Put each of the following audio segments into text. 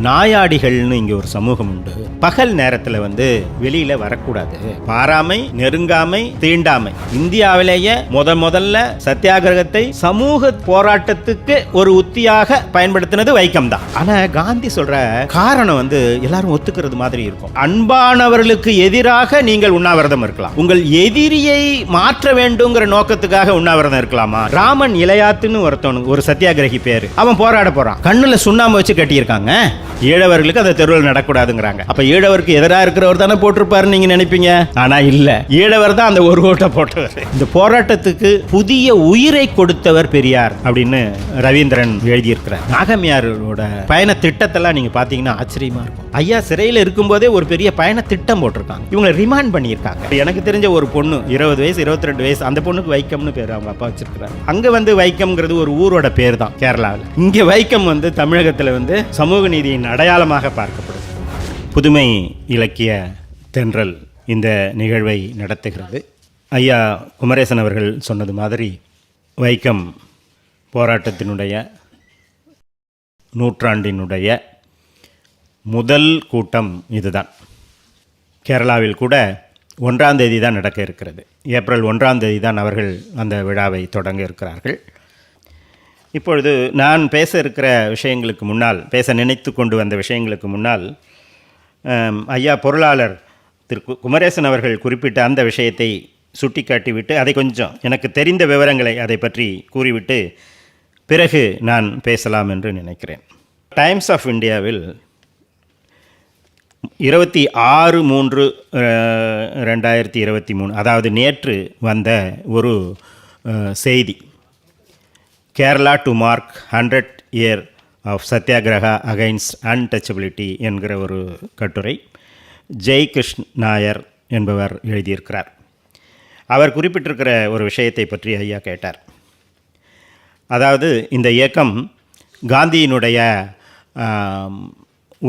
நாயாடிகள்னு இங்கே ஒரு சமூகம் உண்டு. பகல் நேரத்தில் வெளியில வரக்கூடாது. பாராமை, நெருங்காமை, தீண்டாமை. இந்தியாவிலேயே முதல்ல சத்தியாகிரகத்தை சமூக போராட்டத்துக்கு ஒரு உத்தியாக பயன்படுத்தினது வைக்கம் தான். ஆனா காந்தி சொல்ற காரணம் எல்லாரும் ஒத்துக்கிறது மாதிரி இருக்கும். அன்பானவர்களுக்கு எதிராக நீங்கள் உண்ணாவிரதம் இருக்கலாம். உங்கள் எதிரியை மாற்ற வேண்டுங்கிற நோக்கத்துக்காக உண்ணாவிரதம் இருக்கலாமா? ராமன் இளையாத்துன்னு ஒரு சத்தியாகிரகி பேரு. அவன் போராட போறான். கண்ணுல சுண்ணாம்பு வச்சு கட்டியிருக்காங்க. ஈழவர்களுக்கு அந்த தெருவில் நடக்கூடாதுங்கிறாங்க. அப்ப ஈழவருக்கு எதிராக இருக்கிறவர் தானே போட்டிருப்பாருன்னு நீங்க நினைப்பீங்க. ஆனா இல்ல, ஈழவர் தான் அந்த ஒரு ஓட்டை போட்டவர். இந்த போராட்டத்துக்கு புதிய உயிரை கொடுத்தவர் பெரியார் அப்படின்னு ரவீந்திரன் எழுதியிருக்கிறார். நாகம்மையாரோட பயண திட்டத்தெல்லாம் நீங்க பாத்தீங்கன்னா ஆச்சரியமா இருக்கும். ஐயா சிறையில் இருக்கும்போதே ஒரு பெரிய பயண திட்டம் போட்டிருக்காங்க. இவங்களை ரிமாண்ட் பண்ணியிருக்காங்க. எனக்கு தெரிஞ்ச ஒரு பொண்ணு 20 வயசு 22 வயசு, அந்த பொண்ணுக்கு வைக்கம்னு பேர் அவங்க அப்பா வச்சிருக்கிறார். அங்க வைக்கம்ங்கிறது ஒரு ஊரோட பேர் தான் கேரளாவில். இங்க வைக்கம் தமிழகத்தில் சமூக நீதியின் அடையாளமாக பார்க்கப்படுது. புதுமை இலக்கிய தென்றல் இந்த நிகழ்வை நடத்துகிறது. ஐயா குமரேசன் அவர்கள் சொன்னது மாதிரி வைக்கம் போராட்டத்தினுடைய நூற்றாண்டினுடைய முதல் கூட்டம் இதுதான். கேரளாவில் கூட 1ஆம் தேதி தான் நடக்க இருக்கிறது. ஏப்ரல் 1ஆம் தேதி தான் அவர்கள் அந்த விழாவை தொடங்க இருக்கிறார்கள். இப்பொழுது நான் பேச இருக்கிற விஷயங்களுக்கு முன்னால், பேச நினைத்து கொண்டு வந்த விஷயங்களுக்கு முன்னால், ஐயா பொருளாளர் திரு குமரேசன் அவர்கள் குறிப்பிட்ட அந்த விஷயத்தை சுட்டி காட்டிவிட்டு அதை கொஞ்சம் எனக்கு தெரிந்த விவரங்களை அதை பற்றி கூறிவிட்டு பிறகு நான் பேசலாம் என்று நினைக்கிறேன். டைம்ஸ் ஆஃப் இந்தியாவில் 26/3/2023, அதாவது நேற்று வந்த ஒரு செய்தி, Kerala to mark 100 year of satyagraha against untouchability என்கிற ஒரு கட்டுரை ஜெய்கிருஷ்ண நாயர் என்பவர் எழுதியிருக்கிறார். அவர் குறிப்பிட்டிருக்கிற ஒரு விஷயத்தை பற்றி ஐயா கேட்டார். அதாவது இந்த இயக்கம் காந்தியினுடைய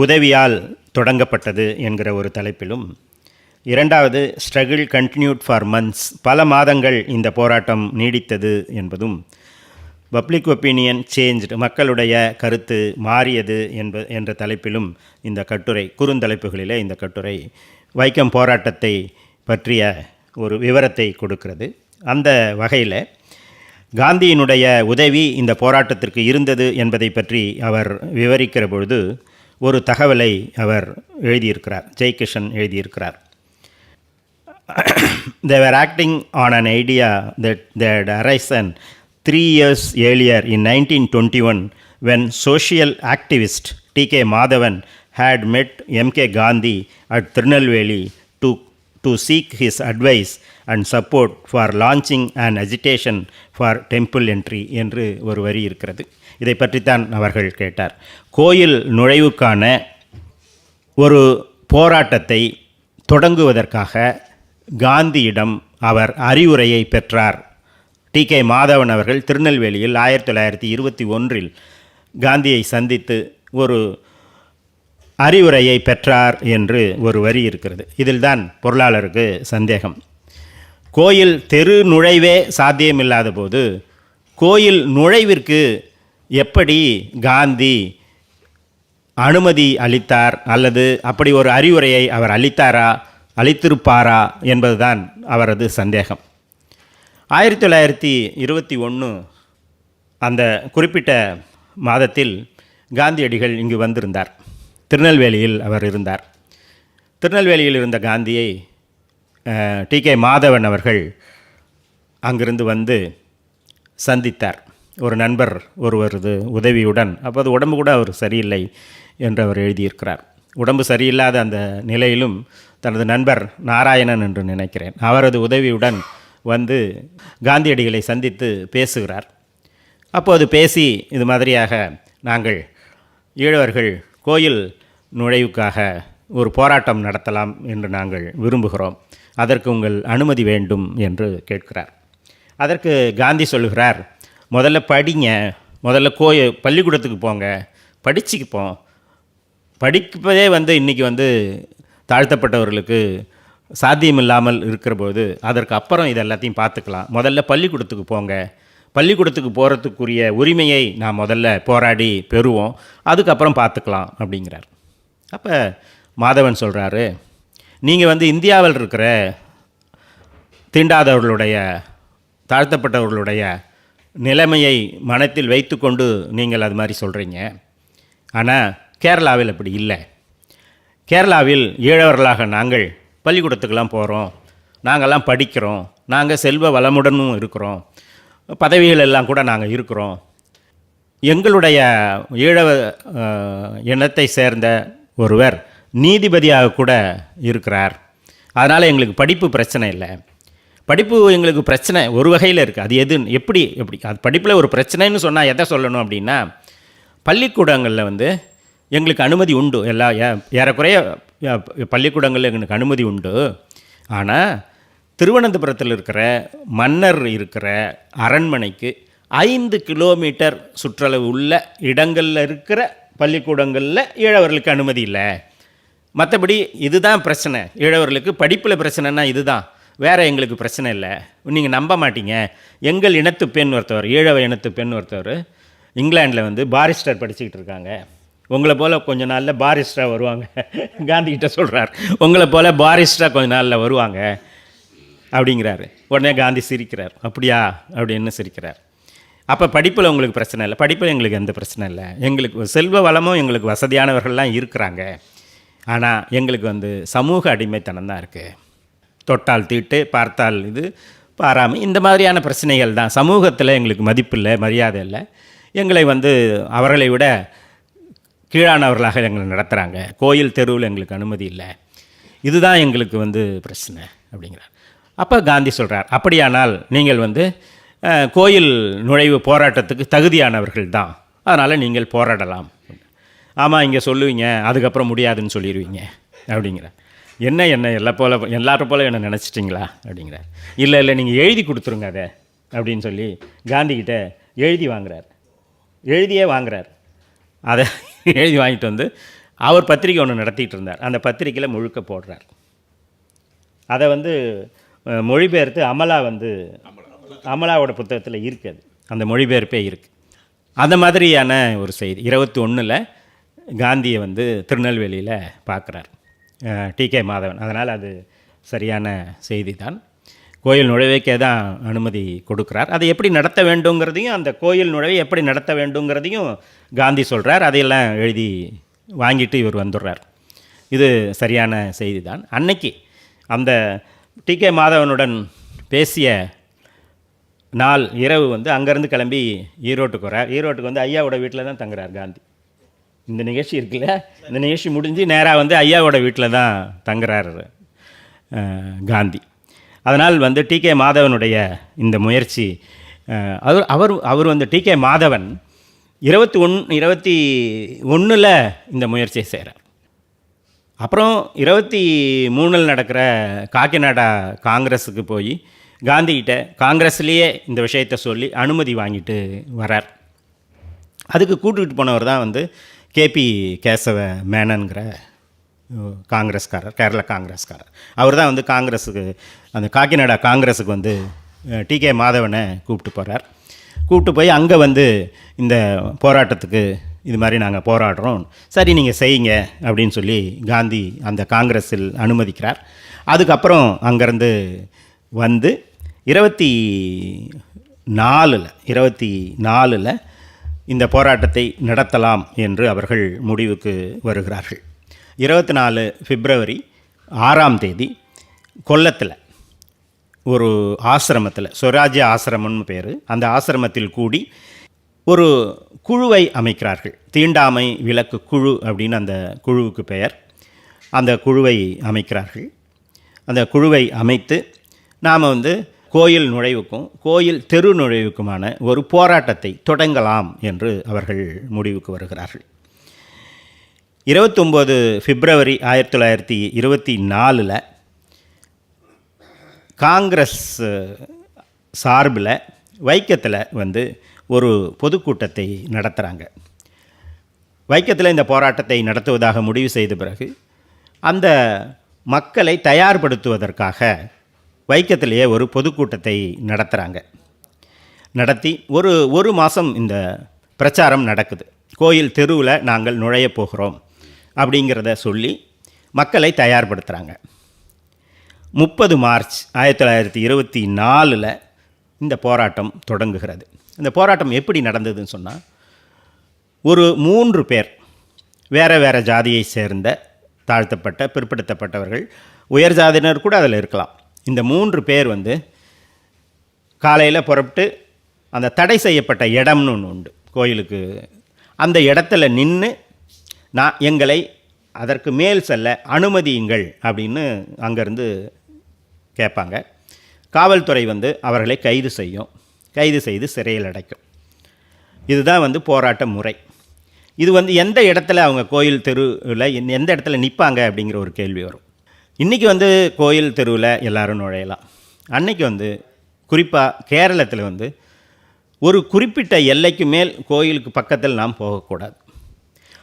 உதவியால் தொடங்கப்பட்டது என்கிற ஒரு தலைப்பிலும், இரண்டாவது ஸ்ட்ரகிள் கண்டினியூட் ஃபார் மந்த்ஸ், பல மாதங்கள் இந்த போராட்டம் நீடித்தது என்பதும், பப்ளிக் ஒப்பீனியன் சேஞ்ச்டு, மக்களுடைய கருத்து மாறியது என்ற தலைப்பிலும் இந்த கட்டுரை, குறுந்தலைப்புகளிலே இந்த கட்டுரை வைக்கம் போராட்டத்தை பற்றிய ஒரு விவரத்தை கொடுக்கிறது. அந்த வகையில் காந்தியினுடைய உதவி இந்த போராட்டத்திற்கு இருந்தது என்பதை பற்றி அவர் விவரிக்கிற பொழுது ஒரு தகவலை அவர் எழுதியிருக்கிறார், ஜெய்கிஷன் எழுதியிருக்கிறார். They were acting on an idea that had arisen 3 years earlier in 1921 when social activist T.K. Madhavan had met M.K. Gandhi at Tirunelveli to seek his advice and support for launching an agitation for temple entry என்று ஒரு வரி இருக்கிறது. இதை பற்றித்தான் அவர்கள் கேட்டார். கோயில் நுழைவுக்கான ஒரு போராட்டத்தை தொடங்குவதற்காக காந்தியிடம் அவர் அறிவுரையை பெற்றார். டி.கே. மாதவன் அவர்கள் திருநெல்வேலியில் 1921 காந்தியை சந்தித்து ஒரு அறிவுரையை பெற்றார் என்று ஒரு வரி இருக்கிறது. இதில்தான் பொருளாளருக்கு சந்தேகம். கோயில் தெரு நுழைவே சாத்தியமில்லாத போது கோயில் நுழைவிற்கு எப்படி காந்தி அனுமதி அளித்தார், அல்லது அப்படி ஒரு அறிவுரையை அவர் அளித்திருப்பாரா என்பதுதான் அவரது சந்தேகம். 1921 அந்த குறிப்பிட்ட மாதத்தில் காந்தியடிகள் இங்கு வந்திருந்தார். திருநெல்வேலியில் அவர் இருந்தார். திருநெல்வேலியில் இருந்த காந்தியை டி.கே. மாதவன் அவர்கள் அங்கிருந்து வந்து சந்தித்தார். ஒரு நண்பர் ஒருவரது உதவியுடன். அப்போது உடம்பு கூட அவர் சரியில்லை என்று அவர் எழுதியிருக்கிறார். உடம்பு சரியில்லாத அந்த நிலையிலும் தனது நண்பர் நாராயணன் என்று நினைக்கிறேன், அவரது உதவியுடன் வந்து காந்தியடிகளை சந்தித்து பேசுகிறார். அப்போது பேசி இது மாதிரியாக நாங்கள் ஈழவர்கள் கோயில் நுழைவுக்காக ஒரு போராட்டம் நடத்தலாம் என்று நாங்கள் விரும்புகிறோம், அதற்கு உங்கள் அனுமதி வேண்டும் என்று கேட்கிறார். அதற்கு காந்தி சொல்லுகிறார், முதல்ல படிங்க, முதல்ல பள்ளிக்கூடத்துக்கு போங்க, படிச்சுக்குப்போம். படிப்பதே இன்றைக்கி தாழ்த்தப்பட்டவர்களுக்கு சாத்தியமில்லாமல் இருக்கிற போது அதற்கு அப்புறம் இது எல்லாத்தையும் பார்த்துக்கலாம். முதல்ல பள்ளிக்கூடத்துக்கு போங்க, பள்ளிக்கூடத்துக்கு போகிறதுக்குரிய உரிமையை நான் முதல்ல போராடி பெறுவோம், அதுக்கப்புறம் பார்த்துக்கலாம் அப்படிங்கிறார். அப்போ மாதவன் சொல்கிறாரு, நீங்கள் இந்தியாவில் இருக்கிற தீண்டாதவர்களுடைய தாழ்த்தப்பட்டவர்களுடைய நிலைமையை மனத்தில் வைத்து கொண்டு நீங்கள் அது மாதிரி சொல்கிறீங்க. ஆனால் கேரளாவில் அப்படி இல்லை. கேரளாவில் ஈழவர்களாக நாங்கள் பள்ளிக்கூடத்துக்கெல்லாம் போகிறோம், நாங்கள்லாம் படிக்கிறோம், நாங்கள் செல்வ வளமுடனும் இருக்கிறோம், பதவிகள் எல்லாம் கூட நாங்கள் இருக்கிறோம். எங்களுடைய ஈழவ இனத்தை சேர்ந்த ஒருவர் நீதிபதியாக கூட இருக்கிறார். அதனால் எங்களுக்கு படிப்பு பிரச்சனை இல்லை. படிப்பு எங்களுக்கு பிரச்சனை ஒரு வகையில் இருக்குது. அது எப்படி அது படிப்பில் ஒரு பிரச்சனைன்னு சொன்னால் எதை சொல்லணும் அப்படின்னா, பள்ளிக்கூடங்களில் எங்களுக்கு அனுமதி உண்டு, ஏறக்குறைய பள்ளிக்கூடங்களில் எங்களுக்கு அனுமதி உண்டு. ஆனால் திருவனந்தபுரத்தில் இருக்கிற மன்னர் இருக்கிற அரண்மனைக்கு 5 கிலோமீட்டர் சுற்றளவு உள்ள இடங்களில் இருக்கிற பள்ளிக்கூடங்களில் ஈழவர்களுக்கு அனுமதி இல்லை. மற்றபடி இதுதான் பிரச்சனை, ஈழவர்களுக்கு படிப்பில் பிரச்சனைனா இதுதான், வேறு எங்களுக்கு பிரச்சனை இல்லை. நீங்கள் நம்ப மாட்டீங்க, எங்கள் இனத்து பெண் ஒருத்தவர், ஈழவ இனத்து பெண் ஒருத்தவர் இங்கிலாண்டில் பாரிஸ்டர் படிச்சுக்கிட்டு இருக்காங்க. உங்களை போல் கொஞ்ச நாளில் பாரிஸ்டராக வருவாங்க. காந்திகிட்ட சொல்கிறார், உங்களை போல் பாரிஸ்டராக கொஞ்ச நாளில் வருவாங்க அப்படிங்கிறாரு. உடனே காந்தி சிரிக்கிறார். அப்படியா அப்படின்னு சிரிக்கிறார். அப்போ படிப்பில் உங்களுக்கு பிரச்சனை இல்லை. படிப்பில் எங்களுக்கு எந்த பிரச்சனை இல்லை. எங்களுக்கு செல்வ வளமும் எங்களுக்கு வசதியானவர்கள்லாம் இருக்கிறாங்க. ஆனால் எங்களுக்கு சமூக அடிமைத்தனம் தான் இருக்குது. தொட்டால் தீட்டு, பார்த்தால் இது, பாராமல், இந்த மாதிரியான பிரச்சனைகள் தான். சமூகத்தில் எங்களுக்கு மதிப்பு இல்லை, மரியாதை இல்லை. எங்களை அவர்களை விட கீழானவர்களாக எங்களை நடத்துகிறாங்க. கோயில் தெருவில் எங்களுக்கு அனுமதி இல்லை. இதுதான் எங்களுக்கு பிரச்சனை அப்படிங்கிறார். அப்போ காந்தி சொல்கிறார், அப்படியானால் நீங்கள் கோயில் நுழைவு போராட்டத்துக்கு தகுதியானவர்கள் தான், அதனால் நீங்கள் போராடலாம். ஆமாம், இங்கே சொல்லுவீங்க, அதுக்கப்புறம் முடியாதுன்னு சொல்லிடுவீங்க அப்படிங்கிறார். என்ன எல்லாரும் போல் என்ன நினச்சிட்டிங்களா அப்படிங்கிறார். இல்லை நீங்கள் எழுதி கொடுத்துருங்க அதை அப்படின்னு சொல்லி காந்திகிட்ட எழுதியே வாங்குறார். அதை எழுதி வாங்கிட்டு அவர் பத்திரிக்கை ஒன்று நடத்திட்டு இருந்தார். அந்த பத்திரிக்கையில் முழுக்க போடுறார். அதை மொழிபெயர்த்து அமலாவோட புத்தகத்தில் இருக்குது, அந்த மொழிபெயர்ப்பே இருக்குது. அந்த மாதிரியான ஒரு செய்தி 21 காந்தியை திருநெல்வேலியில் பார்க்குறார் டி.கே. மாதவன். அதனால் அது சரியான செய்தி தான். கோயில் நுழைவுக்கே தான் அனுமதி கொடுக்குறார். அதை எப்படி நடத்த வேண்டுங்கிறதையும், அந்த கோயில் நுழைவை எப்படி நடத்த வேண்டுங்கிறதையும் காந்தி சொல்கிறார். அதையெல்லாம் எழுதி வாங்கிட்டு இவர் வந்துடுறார். இது சரியான செய்தி தான். அன்னைக்கு அந்த டி.கே. மாதவனுடன் பேசிய நாள் இரவு அங்கேருந்து கிளம்பி ஈரோட்டுக்கு வரார். ஈரோட்டுக்கு ஐயாவோட வீட்டில் தான் தங்குறார் காந்தி. இந்த நிகழ்ச்சி இருக்குல்ல, இந்த நிகழ்ச்சி முடிஞ்சு நேராக ஐயாவோட வீட்டில் தான் தங்குறார் காந்ி. அதனால் டி.கே. மாதவனுடைய இந்த முயற்சி, அவர் டி.கே. மாதவன் 21 இந்த முயற்சியை செய்கிறார். அப்புறம் 23 நடக்கிற காக்கிநாடா காங்கிரஸுக்கு போய் காந்திகிட்ட காங்கிரஸ்லேயே இந்த விஷயத்தை சொல்லி அனுமதி வாங்கிட்டு வரார். அதுக்கு கூட்டுக்கிட்டு போனவர் தான் கேபி கேசவ மேனன்கிற காங்கிரஸ்காரர், கேரளா காங்கிரஸ்காரர். அவர் தான் காங்கிரஸுக்கு, அந்த காக்கிநாடா காங்கிரஸுக்கு டி.கே. மாதவனை கூப்பிட்டு போய் அங்கே இந்த போராட்டத்துக்கு இது மாதிரி நாங்கள் போராடுறோம், சரி நீங்கள் செய்யுங்க அப்படின்னு சொல்லி காந்தி அந்த காங்கிரஸில் அனுமதிக்கிறார். அதுக்கப்புறம் அங்கேருந்து 24 இந்த போராட்டத்தை நடத்தலாம் என்று அவர்கள் முடிவுக்கு வருகிறார்கள். 24 பிப்ரவரி 6ஆம் தேதி கொல்லத்தில் ஒரு ஆசிரமத்தில், ஸ்வராஜ்ய ஆசிரமம்னு பேர், அந்த ஆசிரமத்தில் கூடி ஒரு குழுவை அமைக்கிறார்கள். தீண்டாமை விலக்கு குழு அப்படின்னு அந்த குழுவுக்கு பெயர். அந்த குழுவை அமைக்கிறார்கள். அந்த குழுவை அமைத்து நாம் கோயில் நுழைவுக்கும் கோயில் தெரு நுழைவுக்குமான ஒரு போராட்டத்தை தொடங்கலாம் என்று அவர்கள் முடிவுக்கு வருகிறார்கள். 29 பிப்ரவரி 1924 காங்கிரஸ் சார்பில் வைக்கத்தில் ஒரு பொதுக்கூட்டத்தை நடத்துகிறாங்க. வைக்கத்தில் இந்த போராட்டத்தை நடத்துவதாக முடிவு செய்த பிறகு அந்த மக்களை தயார்படுத்துவதற்காக வைக்கத்திலேயே ஒரு பொதுக்கூட்டத்தை நடத்துகிறாங்க. நடத்தி ஒரு மாதம் இந்த பிரச்சாரம் நடக்குது. கோயில் தெருவில் நாங்கள் நுழைய போகிறோம் அப்படிங்கிறத சொல்லி மக்களை தயார்படுத்துகிறாங்க. 30 மார்ச் 1924 இந்த போராட்டம் தொடங்குகிறது. இந்த போராட்டம் எப்படி நடந்ததுன்னு சொன்னால், ஒரு 3 பேர் வேறு ஜாதியை சேர்ந்த தாழ்த்தப்பட்ட பிற்படுத்தப்பட்டவர்கள், உயர் ஜாதியினர் கூட அதில் இருக்கலாம். இந்த 3 பேர் காலையில் புறப்பட்டு அந்த தடை செய்யப்பட்ட இடம்னு ஒன்று உண்டு கோயிலுக்கு, அந்த இடத்துல நின்று எங்களை அதற்கு மேல் செல்ல அனுமதியுங்கள் அப்படின்னு அங்கேருந்து கேட்பாங்க. காவல்துறை அவர்களை கைது செய்து சிறையில் அடைக்கும். இதுதான் போராட்ட முறை. இது எந்த இடத்துல அவங்க கோயில் தெருவில் எந்த இடத்துல நிற்பாங்க அப்படிங்கிற ஒரு கேள்வி வரும். இன்றைக்கி கோயில் தெருவில் எல்லோரும் நுழையலாம். அன்றைக்கி குறிப்பாக கேரளத்தில் ஒரு குறிப்பிட்ட எல்லைக்கு மேல் கோயிலுக்கு பக்கத்தில் நாம் போகக்கூடாது.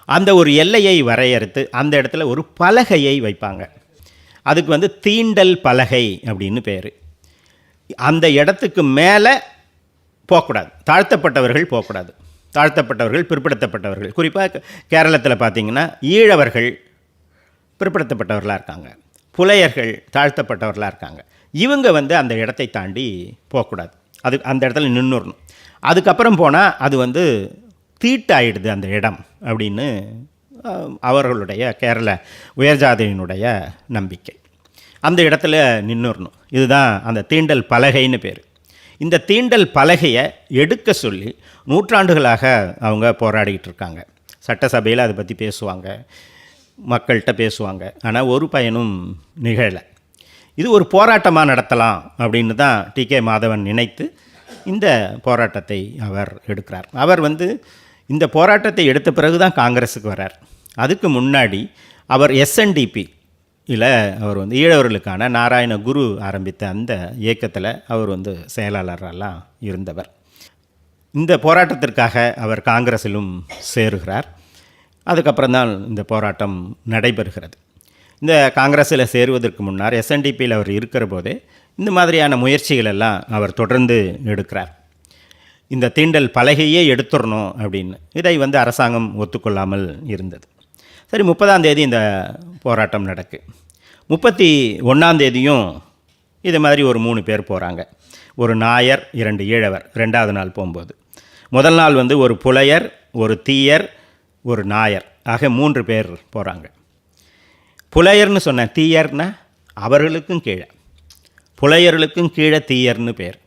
அந்த ஒரு எல்லையை வரையறுத்து அந்த இடத்துல ஒரு பலகையை வைப்பாங்க. அதுக்கு தீண்டல் பலகை அப்படின்னு பேர். அந்த இடத்துக்கு மேலே போகக்கூடாது, தாழ்த்தப்பட்டவர்கள் போகக்கூடாது. தாழ்த்தப்பட்டவர்கள் பிற்படுத்தப்பட்டவர்கள், குறிப்பாக கேரளத்தில் பார்த்திங்கன்னா ஈழவர்கள் பிற்படுத்தப்பட்டவர்களாக இருக்காங்க, புலையர்கள் தாழ்த்தப்பட்டவர்களாக இருக்காங்க. இவங்க அந்த இடத்தை தாண்டி போகக்கூடாது, அந்த இடத்துல நின்றுடணும். அதுக்கப்புறம் போனால் அது தீட்டாயிடுது அந்த இடம் அப்படின்னு அவர்களுடைய கேரள உயர்ஜாதியினுடைய நம்பிக்கை. அந்த இடத்துல நின்றுடணும். இதுதான் அந்த தீண்டல் பலகைன்னு பேர். இந்த தீண்டல் பலகையை எடுக்க சொல்லி நூற்றாண்டுகளாக அவங்க போராடிக்கிட்டு இருக்காங்க. சட்டசபையில் அதை பற்றி பேசுவாங்க, மக்கள்கிட்ட பேசுவாங்க. ஆனால் ஒரு பயனும் நிகழலை. இது ஒரு போராட்டமாக நடத்தலாம் அப்படின்னு தான் டி.கே. மாதவன் நினைத்து இந்த போராட்டத்தை அவர் எடுக்கிறார். அவர் இந்த போராட்டத்தை எடுத்த பிறகு தான் காங்கிரஸுக்கு வரார். அதுக்கு முன்னாடி அவர் எஸ்என்டிபியில் அவர் ஈழவர்களுக்கான நாராயண குரு ஆரம்பித்த அந்த இயக்கத்தில் அவர் செயலாளரெல்லாம் இருந்தவர். இந்த போராட்டத்திற்காக அவர் காங்கிரஸிலும் சேருகிறார். அதுக்கப்புறம் தான் இந்த போராட்டம் நடைபெறுகிறது. இந்த காங்கிரஸில் சேருவதற்கு முன்னர் எஸ்என்டிபியில் அவர் இருக்கிற போதே இந்த மாதிரியான முயற்சிகள் எல்லாம் அவர் தொடர்ந்து எடுக்கிறார். இந்த தீண்டல் பலகையே எடுத்துடணும் அப்படின்னு. இதை அரசாங்கம் ஒத்துக்கொள்ளாமல் இருந்தது. சரி, 30ஆம் தேதி இந்த போராட்டம் நடக்கு. 31ஆம் தேதியும் இது மாதிரி ஒரு 3 பேர் போகிறாங்க. ஒரு நாயர், 2 ஈழவர். 2வது நாள் போகும்போது முதல் நாள் ஒரு புலையர், ஒரு தீயர், ஒரு நாயர் ஆக 3 பேர் போகிறாங்க. புலையர்னு சொன்ன, தீயர்னா அவர்களுக்கும் கீழே, புலையர்களுக்கும் கீழே தீயர்னு பேர்.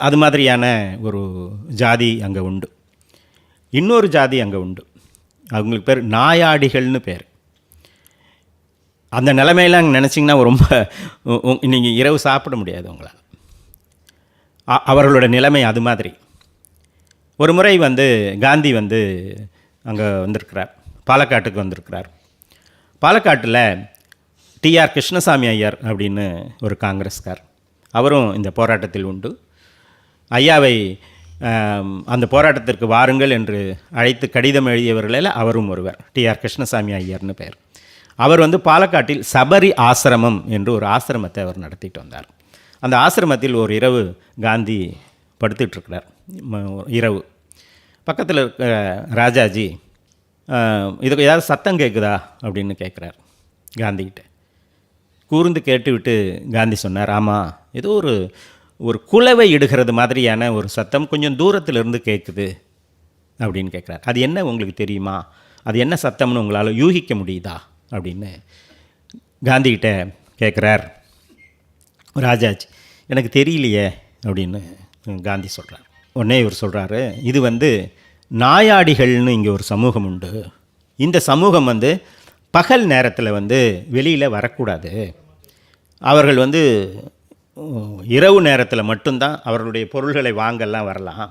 அது மாதிரியான ஒரு ஜாதி அங்கே உண்டு. இன்னொரு ஜாதி அங்கே உண்டு, அவங்களுக்கு பேர் நாயாடிகள்னு பேர். அந்த நிலைமையெல்லாம் அங்கே நினச்சிங்கன்னா ரொம்ப நீங்கள் இரவு சாப்பிட முடியாது உங்களால். அவர்களோட நிலைமை அது மாதிரி. ஒரு முறை காந்தி அங்கே வந்திருக்கிறார், பாலக்காட்டுக்கு வந்திருக்கிறார். பாலக்காட்டில் டிஆர் கிருஷ்ணசாமி ஐயர் அப்படின்னு ஒரு காங்கிரஸ்கார், அவரும் இந்த போராட்டத்தில் உண்டு. ஐயாவை அந்த போராட்டத்திற்கு வாருங்கள் என்று அழைத்து கடிதம் எழுதியவர்களில் அவரும் ஒருவர். டிஆர் கிருஷ்ணசாமி ஐயர்னு பேர். அவர் பாலக்காட்டில் சபரி ஆசிரமம் என்று ஒரு ஆசிரமத்தை அவர் நடத்திட்டு வந்தார். அந்த ஆசிரமத்தில் ஒரு இரவு காந்தி படுத்துட்ருக்கிறார். இரவு பக்கத்தில் இருக்கிற ராஜாஜி இதுக்கு ஏதாவது சத்தம் கேட்குதா அப்படின்னு கேட்குறார் காந்திகிட்ட. கூர்ந்து கேட்டுவிட்டு காந்தி சொன்னார், ஆமாம், ஏதோ ஒரு குலவை இடுகிறது மாதிரியான ஒரு சத்தம் கொஞ்சம் தூரத்திலிருந்து கேட்குது அப்படின்னு கேட்குறார். அது என்ன உங்களுக்கு தெரியுமா? அது என்ன சத்தம்னு உங்களால் யூகிக்க முடியுதா அப்படின்னு காந்திகிட்ட கேட்குறார் ராஜாஜி. எனக்கு தெரியலையே அப்படின்னு காந்தி சொல்கிறார். உடனே இவர் சொல்கிறாரு, இது நாயாடிகள்னு இங்கே ஒரு சமூகம் உண்டு. இந்த சமூகம் பகல் நேரத்தில் வெளியில் வரக்கூடாது. அவர்கள் இரவு நேரத்தில் மட்டும்தான் அவர்களுடைய பொருள்களை வாங்கலாம் வரலாம்.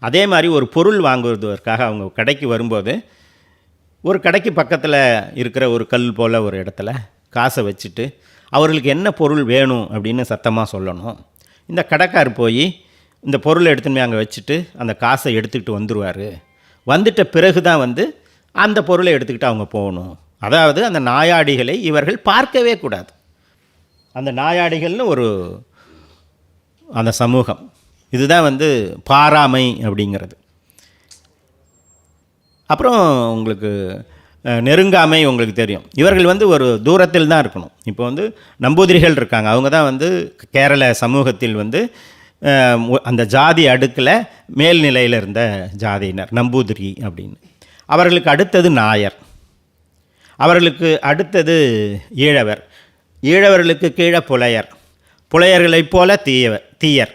அதே மாதிரி ஒரு பொருள் வாங்குவதற்காக அவங்க கடைக்கு வரும்போது ஒரு கடைக்கு பக்கத்தில் இருக்கிற ஒரு கல் போல் ஒரு இடத்துல காசை வச்சுட்டு அவர்களுக்கு என்ன பொருள் வேணும் அப்படின்னு சத்தமாக சொல்லணும். இந்த கடைக்கார் போய் இந்த பொருளை எடுத்துன்னு போய் அங்கே வச்சுட்டு அந்த காசை எடுத்துக்கிட்டு வந்துடுவார். வந்துட்ட பிறகு தான் அந்த பொருளை எடுத்துக்கிட்டு அவங்க போகணும். அதாவது அந்த நாயாடிகளை இவர்கள் பார்க்கவே கூடாது. அந்த நாயாடிகள்னு அந்த சமூகம் இதுதான் வந்து பாராமை அப்படிங்கிறது. அப்புறம் உங்களுக்கு நெருங்காமை உங்களுக்கு தெரியும். இவர்கள் வந்து ஒரு தூரத்தில் தான் இருக்கணும். இப்போ வந்து நம்பூதிரிகள் இருக்காங்க. அவங்க தான் வந்து கேரள சமூகத்தில் வந்து அந்த ஜாதி அடுக்கில் மேல்நிலையில் இருந்த ஜாதியினர் நம்பூதிரி அப்படின்னு. அவர்களுக்கு அடுத்தது நாயர், அவர்களுக்கு அடுத்தது ஈழவர், ஈழவர்களுக்கு கீழே புலையர், புலையர்களைப் போல தீயர்.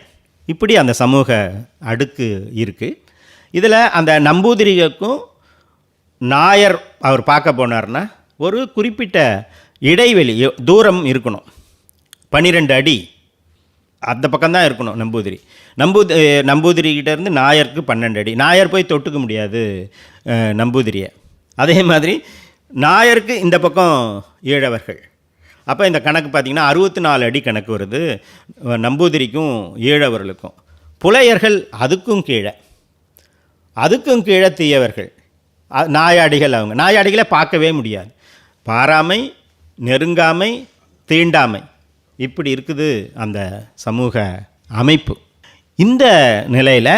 இப்படி அந்த சமூக அடுக்கு இருக்குது. இதில் அந்த நம்பூதிரிகளுக்கும் நாயர் அவர் பார்க்க போனார்னா ஒரு குறிப்பிட்ட இடைவெளி தூரம் இருக்கணும். 12 அடி அந்த பக்கம்தான் இருக்கணும் நம்பூதிரிகிட்டேருந்து நாயருக்கு 12 அடி. நாயர் போய் தொட்டுக்க முடியாது நம்பூதிரியை. அதே மாதிரி நாயருக்கு இந்த பக்கம் ஈழவர்கள். அப்போ இந்த கணக்கு பார்த்திங்கன்னா 64 அடி கணக்கு வருது நம்பூதிரிக்கும் ஈழவர்களுக்கும். புலையர்கள் அதுக்கும் கீழே தீயவர்கள், நாயாடிகள். அவங்க நாயாடிகளை பார்க்கவே முடியாது. பாராமை, நெருங்காமை, தீண்டாமை, இப்படி இருக்குது அந்த சமூக அமைப்பு. இந்த நிலையில்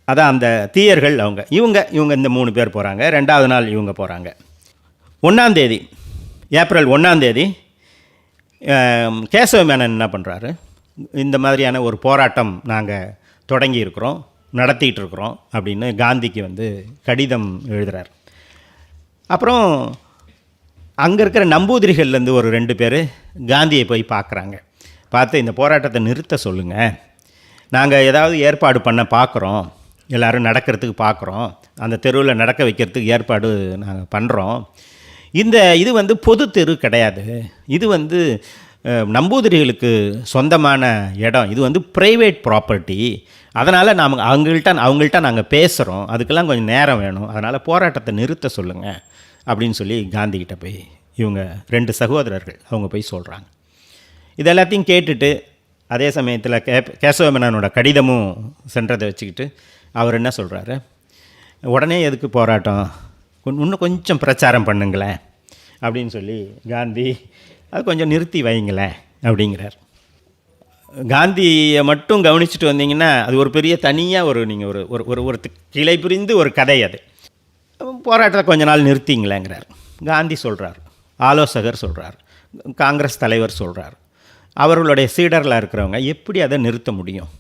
அதான் அந்த தீயர்கள் இவங்க இந்த 3 பேர் போகிறாங்க. 2வது நாள் இவங்க போகிறாங்க. 1ஆம் தேதி ஏப்ரல் 1ஆம் தேதி கேசவ மேனன் என்ன பண்ணுறாரு, இந்த மாதிரியான ஒரு போராட்டம் நாங்கள் தொடங்கி இருக்கிறோம், நடத்திட்டு இருக்கிறோம் அப்படின்னு காந்திக்கு வந்து கடிதம் எழுதுகிறார். அப்புறம் அங்கே இருக்கிற நம்பூதிரிகள்லேருந்து ஒரு 2 பேர் காந்தியை போய் பார்க்குறாங்க. பார்த்து இந்த போராட்டத்தை நிறுத்த சொல்லுங்கள், நாங்கள் ஏதாவது ஏற்பாடு பண்ண பார்க்குறோம், எல்லோரும் நடக்கிறதுக்கு பார்க்குறோம், அந்த தெருவில் நடக்க வைக்கிறதுக்கு ஏற்பாடு நாங்கள் பண்ணுறோம். இது வந்து பொது தெரு கிடையாது, இது வந்து நம்பூதிரிகளுக்கு சொந்தமான இடம், இது வந்து ப்ரைவேட் ப்ராப்பர்ட்டி. அதனால் அவங்கள்ட்ட நாங்கள் பேசுகிறோம், அதுக்கெல்லாம் கொஞ்சம் நேரம் வேணும், அதனால் போராட்டத்தை நிறுத்த சொல்லுங்கள் அப்படின்னு சொல்லி காந்திகிட்ட போய் இவங்க 2 சகோதரர்கள் அவங்க போய் சொல்கிறாங்க. இது எல்லாத்தையும் கேட்டுட்டு அதே சமயத்தில் கேசவ மேனனோட கடிதமும் சென்றதை வச்சுக்கிட்டு அவர் என்ன சொல்கிறாரு, உடனே எதுக்கு போராட்டம், இன்னும் கொஞ்சம் பிரச்சாரம் பண்ணுங்களேன் அப்படின்னு சொல்லி காந்தி அது கொஞ்சம் நிறுத்தி வைங்களேன் அப்படிங்கிறார். காந்தியை மட்டும் கவனிச்சுட்டு வந்தீங்கன்னா அது ஒரு பெரிய தனியாக நீங்கள் ஒரு கிளை பிரிந்து ஒரு கதை. அது போராட்டத்தை கொஞ்ச நாள் நிறுத்திங்களேங்கிறார். காந்தி சொல்கிறார், ஆலோசகர் சொல்கிறார், காங்கிரஸ் தலைவர் சொல்கிறார், அவர்களுடைய சீடரில் இருக்கிறவங்க எப்படி அதை நிறுத்த முடியும்,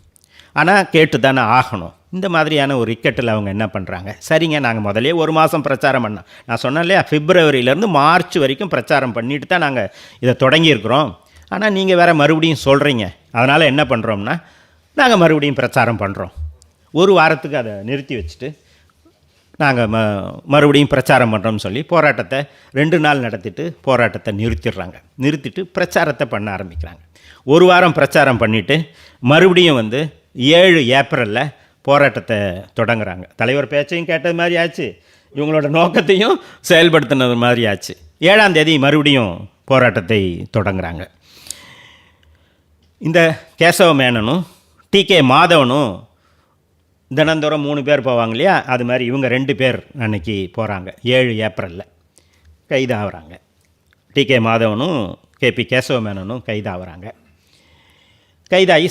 ஆனால் கேட்டு தானே ஆகணும். இந்த மாதிரியான ஒரு இக்கட்டில் அவங்க என்ன பண்ணுறாங்க, சரிங்க நாங்கள் முதலே 1 மாதம் பிரச்சாரம் பண்ணோம், நான் சொன்னேன் இல்லையா, பிப்ரவரியிலேருந்து மார்ச் வரைக்கும் பிரச்சாரம் பண்ணிட்டு தான் நாங்கள் இதை தொடங்கியிருக்கிறோம், ஆனால் நீங்கள் வேறு மறுபடியும் சொல்கிறீங்க, அதனால் என்ன பண்ணுறோம்னா நாங்கள் மறுபடியும் பிரச்சாரம் பண்ணுறோம். 1 வாரத்துக்கு அதை நிறுத்தி வச்சுட்டு நாங்கள் மறுபடியும் பிரச்சாரம் பண்ணுறோம்னு சொல்லி போராட்டத்தை 2 நாள் நடத்திட்டு போராட்டத்தை நிறுத்திட்டு பிரச்சாரத்தை பண்ண ஆரம்பிக்கிறாங்க. 1 வாரம் பிரச்சாரம் பண்ணிவிட்டு மறுபடியும் வந்து 7 ஏப்ரலில் போராட்டத்தை தொடங்குறாங்க. தலைவர் பேச்சையும் கேட்டது மாதிரி ஆச்சு, இவங்களோட நோக்கத்தையும் செயல்படுத்தினது மாதிரி ஆச்சு. 7ஆம் தேதி மறுபடியும் போராட்டத்தை தொடங்குறாங்க. இந்த கேசவ மேனனும் டி.கே. மாதவனும் தினந்தோறும் 3 பேர் போவாங்க இல்லையா, அது மாதிரி இவங்க 2 பேர் அன்னைக்கு போகிறாங்க. 7 ஏப்ரலில் கைதாகிறாங்க. டி.கே. மாதவனும் கே.பி. கேசவ மேனனும் கைதாகிறாங்க. கைதாகி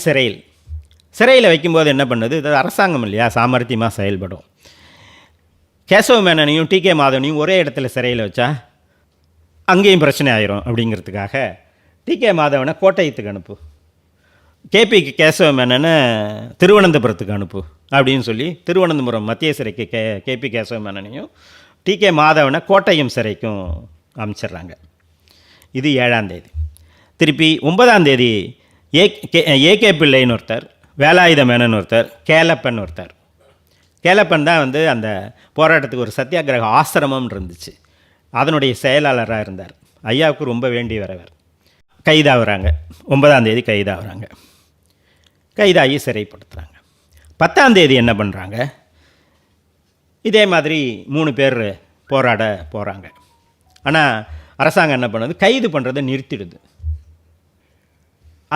சிறையில் வைக்கும்போது என்ன பண்ணுது, இது அரசாங்கம் இல்லையா, சாமர்த்தியமாக செயல்படும். கேசவ மேனனையும் டி.கே. மாதவனையும் ஒரே இடத்துல சிறையில் வச்சா அங்கேயும் பிரச்சனை ஆயிரும் அப்படிங்கிறதுக்காக டி.கே. மாதவனை கோட்டயத்துக்கு அனுப்பு, கே.பி. கேசவ மேனனை திருவனந்தபுரத்துக்கு அனுப்பு அப்படின்னு சொல்லி திருவனந்தபுரம் மத்திய சிறைக்கு கே.பி. கேசவ மேனனையும் டி.கே. மாதவனை கோட்டயம் சிறைக்கும் அமைச்சிட்றாங்க. இது 7ஆம் தேதி. திருப்பி 9ஆம் தேதி ஏ.கே. பிள்ளைன்னு ஒருத்தர், வேலாயுத மேனன் ஒருத்தர், கேலப்பன் தான் வந்து அந்த போராட்டத்துக்கு ஒரு சத்தியாகிரக ஆசிரமம் இருந்துச்சு, அதனுடைய செயலாளராக இருந்தார். ஐயாவுக்கு ரொம்ப வேண்டி வரவர். கைதாகிறாங்க. 9ஆம் தேதி கைதாகிறாங்க. கைதாகி சிறைப்படுத்துகிறாங்க. 10ஆம் தேதி என்ன பண்ணுறாங்க, இதே மாதிரி 3 பேர் போராட போகிறாங்க. ஆனால் அரசாங்கம் என்ன பண்ணுது, கைது பண்ணுறதை நிறுத்திடுது.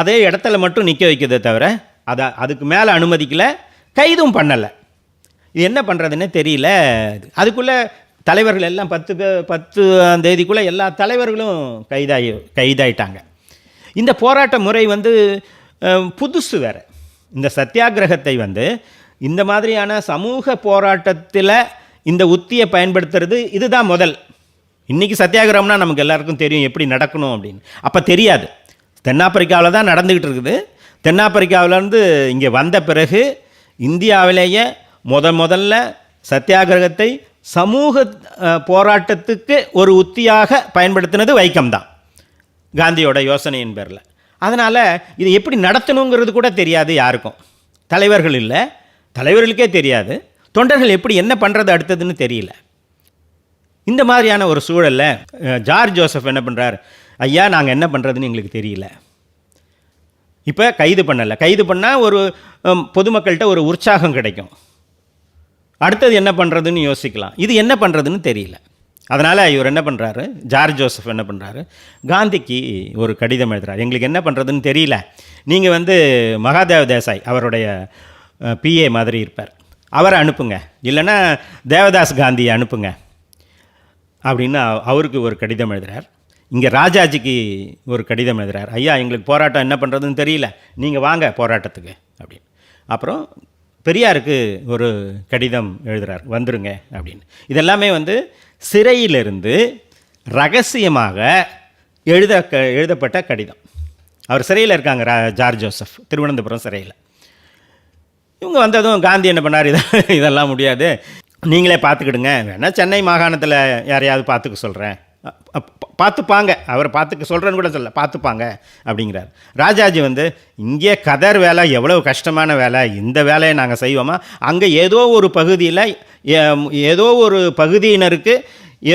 அதே இடத்துல மட்டும் நிற்க வைக்கிறதே தவிர அதுக்கு மேலே அனுமதிக்கலை, கைதும் பண்ணலை. இது என்ன பண்ணுறதுன்னே தெரியல. அதுக்குள்ளே தலைவர்கள் எல்லாம் 10ஆம் தேதிக்குள்ளே எல்லா தலைவர்களும் கைதாயிட்டாங்க. இந்த போராட்ட முறை வந்து புதுசு வேறு. இந்த சத்தியாகிரகத்தை வந்து இந்த மாதிரியான சமூக போராட்டத்தில் இந்த உத்தியை பயன்படுத்துறது இதுதான் முதல். இன்றைக்கி சத்தியாகிரகம்னா நமக்கு எல்லாருக்கும் தெரியும் எப்படி நடக்கணும் அப்படின்னு. அப்போ தெரியாது. தென்னாப்பிரிக்காவில் தான் நடந்துக்கிட்டு இருக்குது. தென்னாப்பிரிக்காவிலேருந்து இங்கே வந்த பிறகு இந்தியாவிலேயே முதல்ல சத்தியாகிரகத்தை சமூக போராட்டத்துக்கு ஒரு உத்தியாக பயன்படுத்தினது வைக்கம் தான், காந்தியோட யோசனையின் பேரில். அதனால் இது எப்படி நடத்தணுங்கிறது கூட தெரியாது யாருக்கும். தலைவர்கள் இல்லை, தலைவர்களுக்கே தெரியாது. தொண்டர்கள் எப்படி என்ன பண்ணுறது அடுத்ததுன்னு தெரியல. இந்த மாதிரியான ஒரு சூழலில் ஜார்ஜ் ஜோசப் என்ன பண்ணுறார், ஐயா நாங்கள் என்ன பண்ணுறதுன்னு எங்களுக்கு தெரியல. இப்போ கைது பண்ணலை, கைது பண்ணால் ஒரு பொதுமக்கள்கிட்ட ஒரு உற்சாகம் கிடைக்கும், அடுத்தது என்ன பண்ணுறதுன்னு யோசிக்கலாம். இது என்ன பண்ணுறதுன்னு தெரியல. அதனால் இவர் என்ன பண்ணுறாரு, ஜார்ஜ் ஜோசப் என்ன பண்ணுறாரு, காந்திக்கு ஒரு கடிதம் எழுதுறாரு. எங்களுக்கு என்ன பண்ணுறதுன்னு தெரியல, நீங்கள் வந்து மகாதேவ தேசாய் அவருடைய பிஏ மாதிரி இருப்பார், அவரை அனுப்புங்க, இல்லைன்னா தேவதாஸ் காந்தியை அனுப்புங்க அப்படின்னு அவருக்கு ஒரு கடிதம் எழுதுகிறார். இங்கே ராஜாஜிக்கு ஒரு கடிதம் எழுதுகிறார், ஐயா எங்களுக்கு போராட்டம் என்ன பண்ணுறதுன்னு தெரியல, நீங்கள் வாங்க போராட்டத்துக்கு அப்படின்னு. அப்புறம் பெரியாருக்கு ஒரு கடிதம் எழுதுகிறார், வந்துருங்க அப்படின்னு. இதெல்லாமே வந்து சிறையிலிருந்து ரகசியமாக எழுதப்பட்ட கடிதம். அவர் சிறையில் இருக்காங்க, ஜார்ஜ் ஜோசப் திருவனந்தபுரம் சிறையில். இவங்க வந்ததும் காந்தி என்ன பண்ணார், இதெல்லாம் முடியாது, நீங்களே பார்த்துக்கிடுங்க, வேணால் சென்னை மாகாணத்தில் யாரையாவது பார்த்துக்க சொல்கிறேன், பார்த்துப்பாங்க, அவர் பார்த்துக்க சொல்கிறேன்னு கூட சொல்ல, பார்த்துப்பாங்க அப்படிங்கிறார். ராஜாஜி வந்து இங்கே கதர் வேலை எவ்வளோ கஷ்டமான வேலை, இந்த வேலையை நாங்கள் செய்வோமா, அங்கே ஏதோ ஒரு பகுதியில் ஏதோ ஒரு பகுதியினருக்கு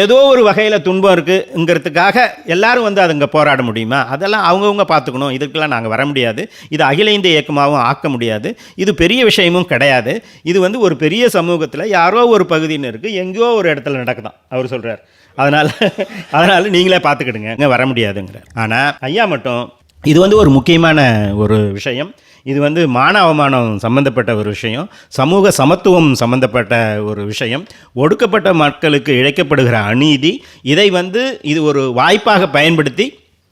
ஏதோ ஒரு வகையில் துன்பம் இருக்குங்கிறதுக்காக எல்லாரும் வந்து அதுங்க போராட முடியுமா, அதெல்லாம் அவங்கவுங்க பார்த்துக்கணும், இதுக்கெல்லாம் நாங்கள் வர முடியாது, இது அகில இந்திய இயக்கமாகவும் ஆக்க முடியாது, இது பெரிய விஷயமும் கிடையாது, இது வந்து ஒரு பெரிய சமூகத்தில் யாரோ ஒரு பகுதியினருக்கு எங்கேயோ ஒரு இடத்துல நடக்குதான் அவர் சொல்கிறார், அதனால் நீங்களே பார்த்துக்கிடுங்க, இங்கே வர முடியாதுங்கிறார். ஆனால் ஐயா மட்டும் இது வந்து ஒரு முக்கியமான ஒரு விஷயம், இது வந்து மான அவமானம் சம்பந்தப்பட்ட ஒரு விஷயம், சமூக சமத்துவம் சம்பந்தப்பட்ட ஒரு விஷயம், ஒடுக்கப்பட்ட மக்களுக்கு இழைக்கப்படுகிற அநீதி, இதை வந்து இது ஒரு வாய்ப்பாக பயன்படுத்தி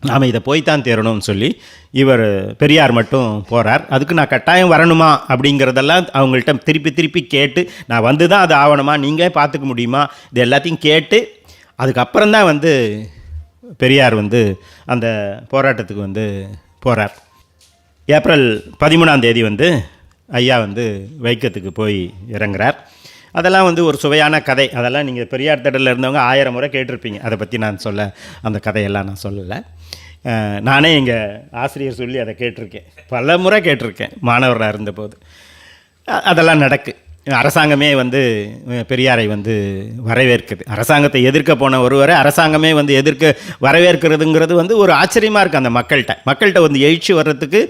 நாம் இதை போய்த்தான் தேரணும்னு சொல்லி இவர் பெரியார் மட்டும் போகிறார். அதுக்கு நான் கட்டாயம் வரணுமா அப்படிங்கிறதெல்லாம் அவங்கள்ட்ட திருப்பி கேட்டு, நான் வந்து தான் அது ஆவணமா, நீங்களே பார்த்துக்க முடியுமா, இது எல்லாத்தையும் கேட்டு அதுக்கப்புறம்தான் வந்து பெரியார் வந்து அந்த போராட்டத்துக்கு வந்து போகிறார். ஏப்ரல் 13 வந்து ஐயா வந்து வைக்கத்துக்கு போய் இறங்குறார். அதெல்லாம் வந்து ஒரு சுவையான கதை, அதெல்லாம் நீங்கள் பெரியார் திடலில் இருந்தவங்க 1000 முறை கேட்டிருப்பீங்க. அதை பற்றி நான் அந்த கதையெல்லாம் நான் சொல்லலை. நானே எங்கள் ஆசிரியர் சொல்லி அதை கேட்டிருக்கேன், பல முறை கேட்டிருக்கேன் மாணவராக இருந்தபோது. அதெல்லாம் நடக்கு. அரசாங்கமே வந்து பெரியாரை வந்து வரவேற்குது. அரசாங்கத்தை எதிர்க்க போன ஒருவரை அரசாங்கமே வந்து வரவேற்கிறதுங்கிறது வந்து ஒரு ஆச்சரியமாக இருக்குது. அந்த மக்கள்கிட்ட வந்து எழுச்சி வர்றதுக்கு,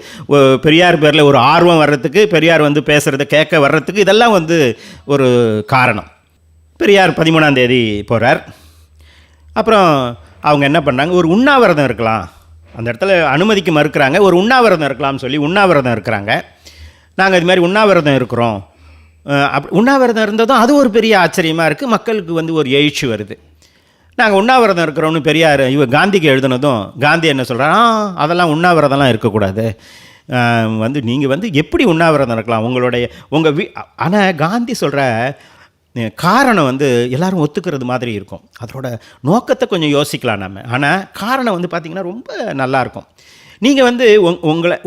பெரியார் பேரில் ஒரு ஆர்வம் வர்றதுக்கு, பெரியார் வந்து பேசுகிறத கேட்க வர்றதுக்கு இதெல்லாம் வந்து ஒரு காரணம். பெரியார் 13 போகிறார். அப்புறம் அவங்க என்ன பண்ணாங்க, ஒரு உண்ணாவிரதம் இருக்கலாம், அந்த இடத்துல அனுமதிக்கு மறுக்கிறாங்க, ஒரு உண்ணாவிரதம் இருக்கலாம்னு சொல்லி உண்ணாவிரதம் இருக்கிறாங்க. நாங்கள் இது மாதிரி உண்ணாவிரதம் இருக்கிறோம், உண்ணாவிரதம் இருந்ததும் அது ஒரு பெரிய ஆச்சரியமாக இருக்குது, மக்களுக்கு வந்து ஒரு எழுச்சி வருது. நாங்கள் உண்ணாவிரதம் இருக்கிறோன்னு பெரியார் காந்திக்கு எழுதுனதும் காந்தி என்ன சொல்கிறார், அதெல்லாம் உண்ணாவிரதம்லாம் இருக்கக்கூடாது, வந்து நீங்கள் வந்து எப்படி உண்ணாவிரதம் இருக்கலாம் உங்கள் ஆனால் காந்தி சொல்கிற காரணம் வந்து எல்லாரும் ஒத்துக்கிறது மாதிரி இருக்கும், அதோட நோக்கத்தை கொஞ்சம் யோசிக்கலாம் நம்ம. ஆனால் காரணம் வந்து பார்த்திங்கன்னா ரொம்ப நல்லாயிருக்கும். நீங்கள் வந்து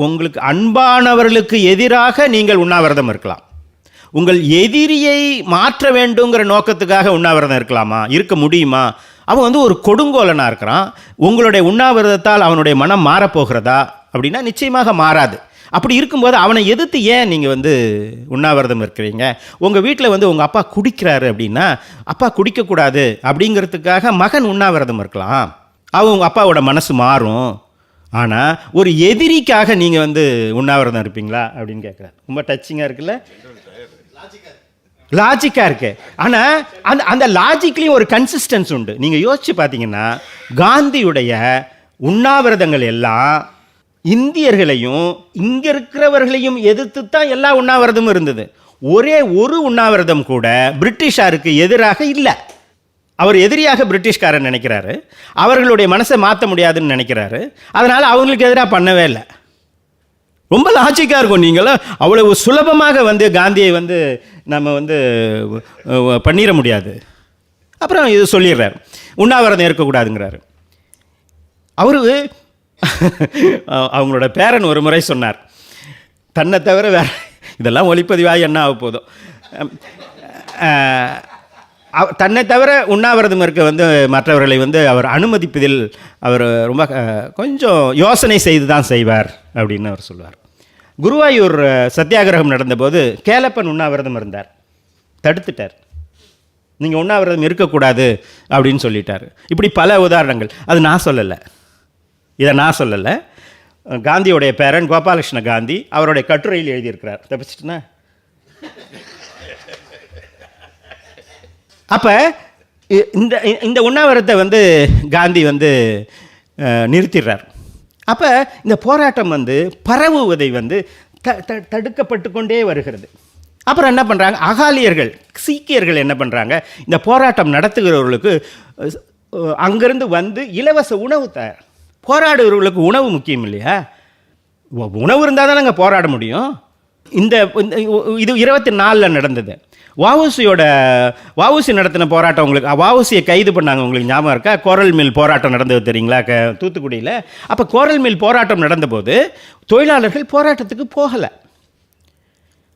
உங்களுக்கு அன்பானவர்களுக்கு எதிராக நீங்கள் உண்ணாவிரதம் இருக்கலாம், உங்கள் எதிரியை மாற்ற வேண்டுங்கிற நோக்கத்துக்காக உண்ணாவிரதம் இருக்கலாமா, இருக்க முடியுமா? அவன் வந்து ஒரு கொடுங்கோலனாக இருக்கிறான், உங்களுடைய உண்ணாவிரதத்தால் அவனுடைய மனம் மாறப்போகிறதா அப்படின்னா நிச்சயமாக மாறாது. அப்படி இருக்கும்போது அவனை எதிர்த்து ஏன் நீங்கள் வந்து உண்ணாவிரதம் இருக்கிறீங்க? உங்கள் வீட்டில் வந்து உங்கள் அப்பா குடிக்கிறாரு அப்படின்னா அப்பா குடிக்கக்கூடாது அப்படிங்கிறதுக்காக மகன் உண்ணாவிரதம் இருக்கலாம், உங்கள் அப்பாவோட மனசு மாறும். ஆனால் ஒரு எதிரிக்காக நீங்கள் வந்து உண்ணாவிரதம் இருப்பீங்களா அப்படின்னு கேட்குறாரு. ரொம்ப டச்சிங்காக இருக்குல்ல, லாஜிக்காக இருக்கு. ஆனால் அந்த லாஜிக்லேயும் ஒரு கன்சிஸ்டன்ஸ் உண்டு. நீங்கள் யோசிச்சு பார்த்தீங்கன்னா காந்தியுடைய உண்ணாவிரதங்கள் எல்லாம் இந்தியர்களையும் இங்கே இருக்கிறவர்களையும் எதிர்த்து தான் எல்லா உண்ணாவிரதமும் இருந்தது. ஒரே ஒரு உண்ணாவிரதம் கூட பிரிட்டிஷாருக்கு எதிராக இல்லை. அவர் எதிரியாக பிரிட்டிஷ்காரன் நினைக்கிறாரு, அவர்களுடைய மனசை மாற்ற முடியாதுன்னு நினைக்கிறாரு, அதனால் அவங்களுக்கு எதிராக பண்ணவே இல்லை ரொம்ப லாஜிக்காக இருக்கும். நீங்களும் அவ்வளவு சுலபமாக வந்து காந்தியை வந்து நம்ம வந்து பண்ணிட முடியாது. அப்புறம் இது சொல்லிடுறாரு, உண்ணாவிரதம் இருக்கக்கூடாதுங்கிறாரு. அவரு அவங்களோட பேரன் ஒரு முறை சொன்னார், தன்னை தவிர வேற இதெல்லாம் ஒளிப்பதிவாக என்ன ஆக போதும், தன்னை தவிர உண்ணாவிரதம் இருக்க வந்து மற்றவர்களை வந்து அவர் அனுமதிப்பதில் அவர் ரொம்ப கொஞ்சம் யோசனை செய்து தான் செய்வார் அப்படின்னு அவர் சொல்வார். குருவாயூர் சத்தியாகிரகம் நடந்தபோது கேலப்பன் உண்ணாவிரதம் இருந்தார், தடுத்துட்டார். நீங்கள் உண்ணாவிரதம் இருக்கக்கூடாது அப்படின்னு சொல்லிட்டார். இப்படி பல உதாரணங்கள். அது நான் சொல்லலை, இதை நான் சொல்லலை. காந்தியோடைய பேரன் கோபாலகிருஷ்ண காந்தி அவருடைய கட்டுரையில் எழுதியிருக்கிறார். தப்பிச்சிட்டுனா அப்போ இந்த உண்ணாவிரதத்தை வந்து காந்தி வந்து நிறுத்திடுறார். அப்போ இந்த போராட்டம் வந்து பரவுவதை வந்து தடுக்கப்பட்டு கொண்டே வருகிறது. அப்புறம் என்ன பண்ணுறாங்க, அகாலியர்கள் சீக்கியர்கள் என்ன பண்ணுறாங்க, இந்த போராட்டம் நடத்துகிறவர்களுக்கு அங்கேருந்து வந்து இலவச உணவு தயார். போராடுகிறவர்களுக்கு உணவு முக்கியம் இல்லையா, உணவு இருந்தால் தானே அங்கே போராட முடியும். இது 24 நடந்தது. வஉசி நடத்தின போராட்டம் உங்களுக்கு, வஉசியை கைது பண்ணாங்க, உங்களுக்கு ஞாபகம் இருக்கா? கோரல் மில் போராட்டம் நடந்தது தெரியுங்களா, தூத்துக்குடியில். அப்போ கோரல் மில் போராட்டம் நடந்தபோது தொழிலாளர்கள் போராட்டத்துக்கு போகலை.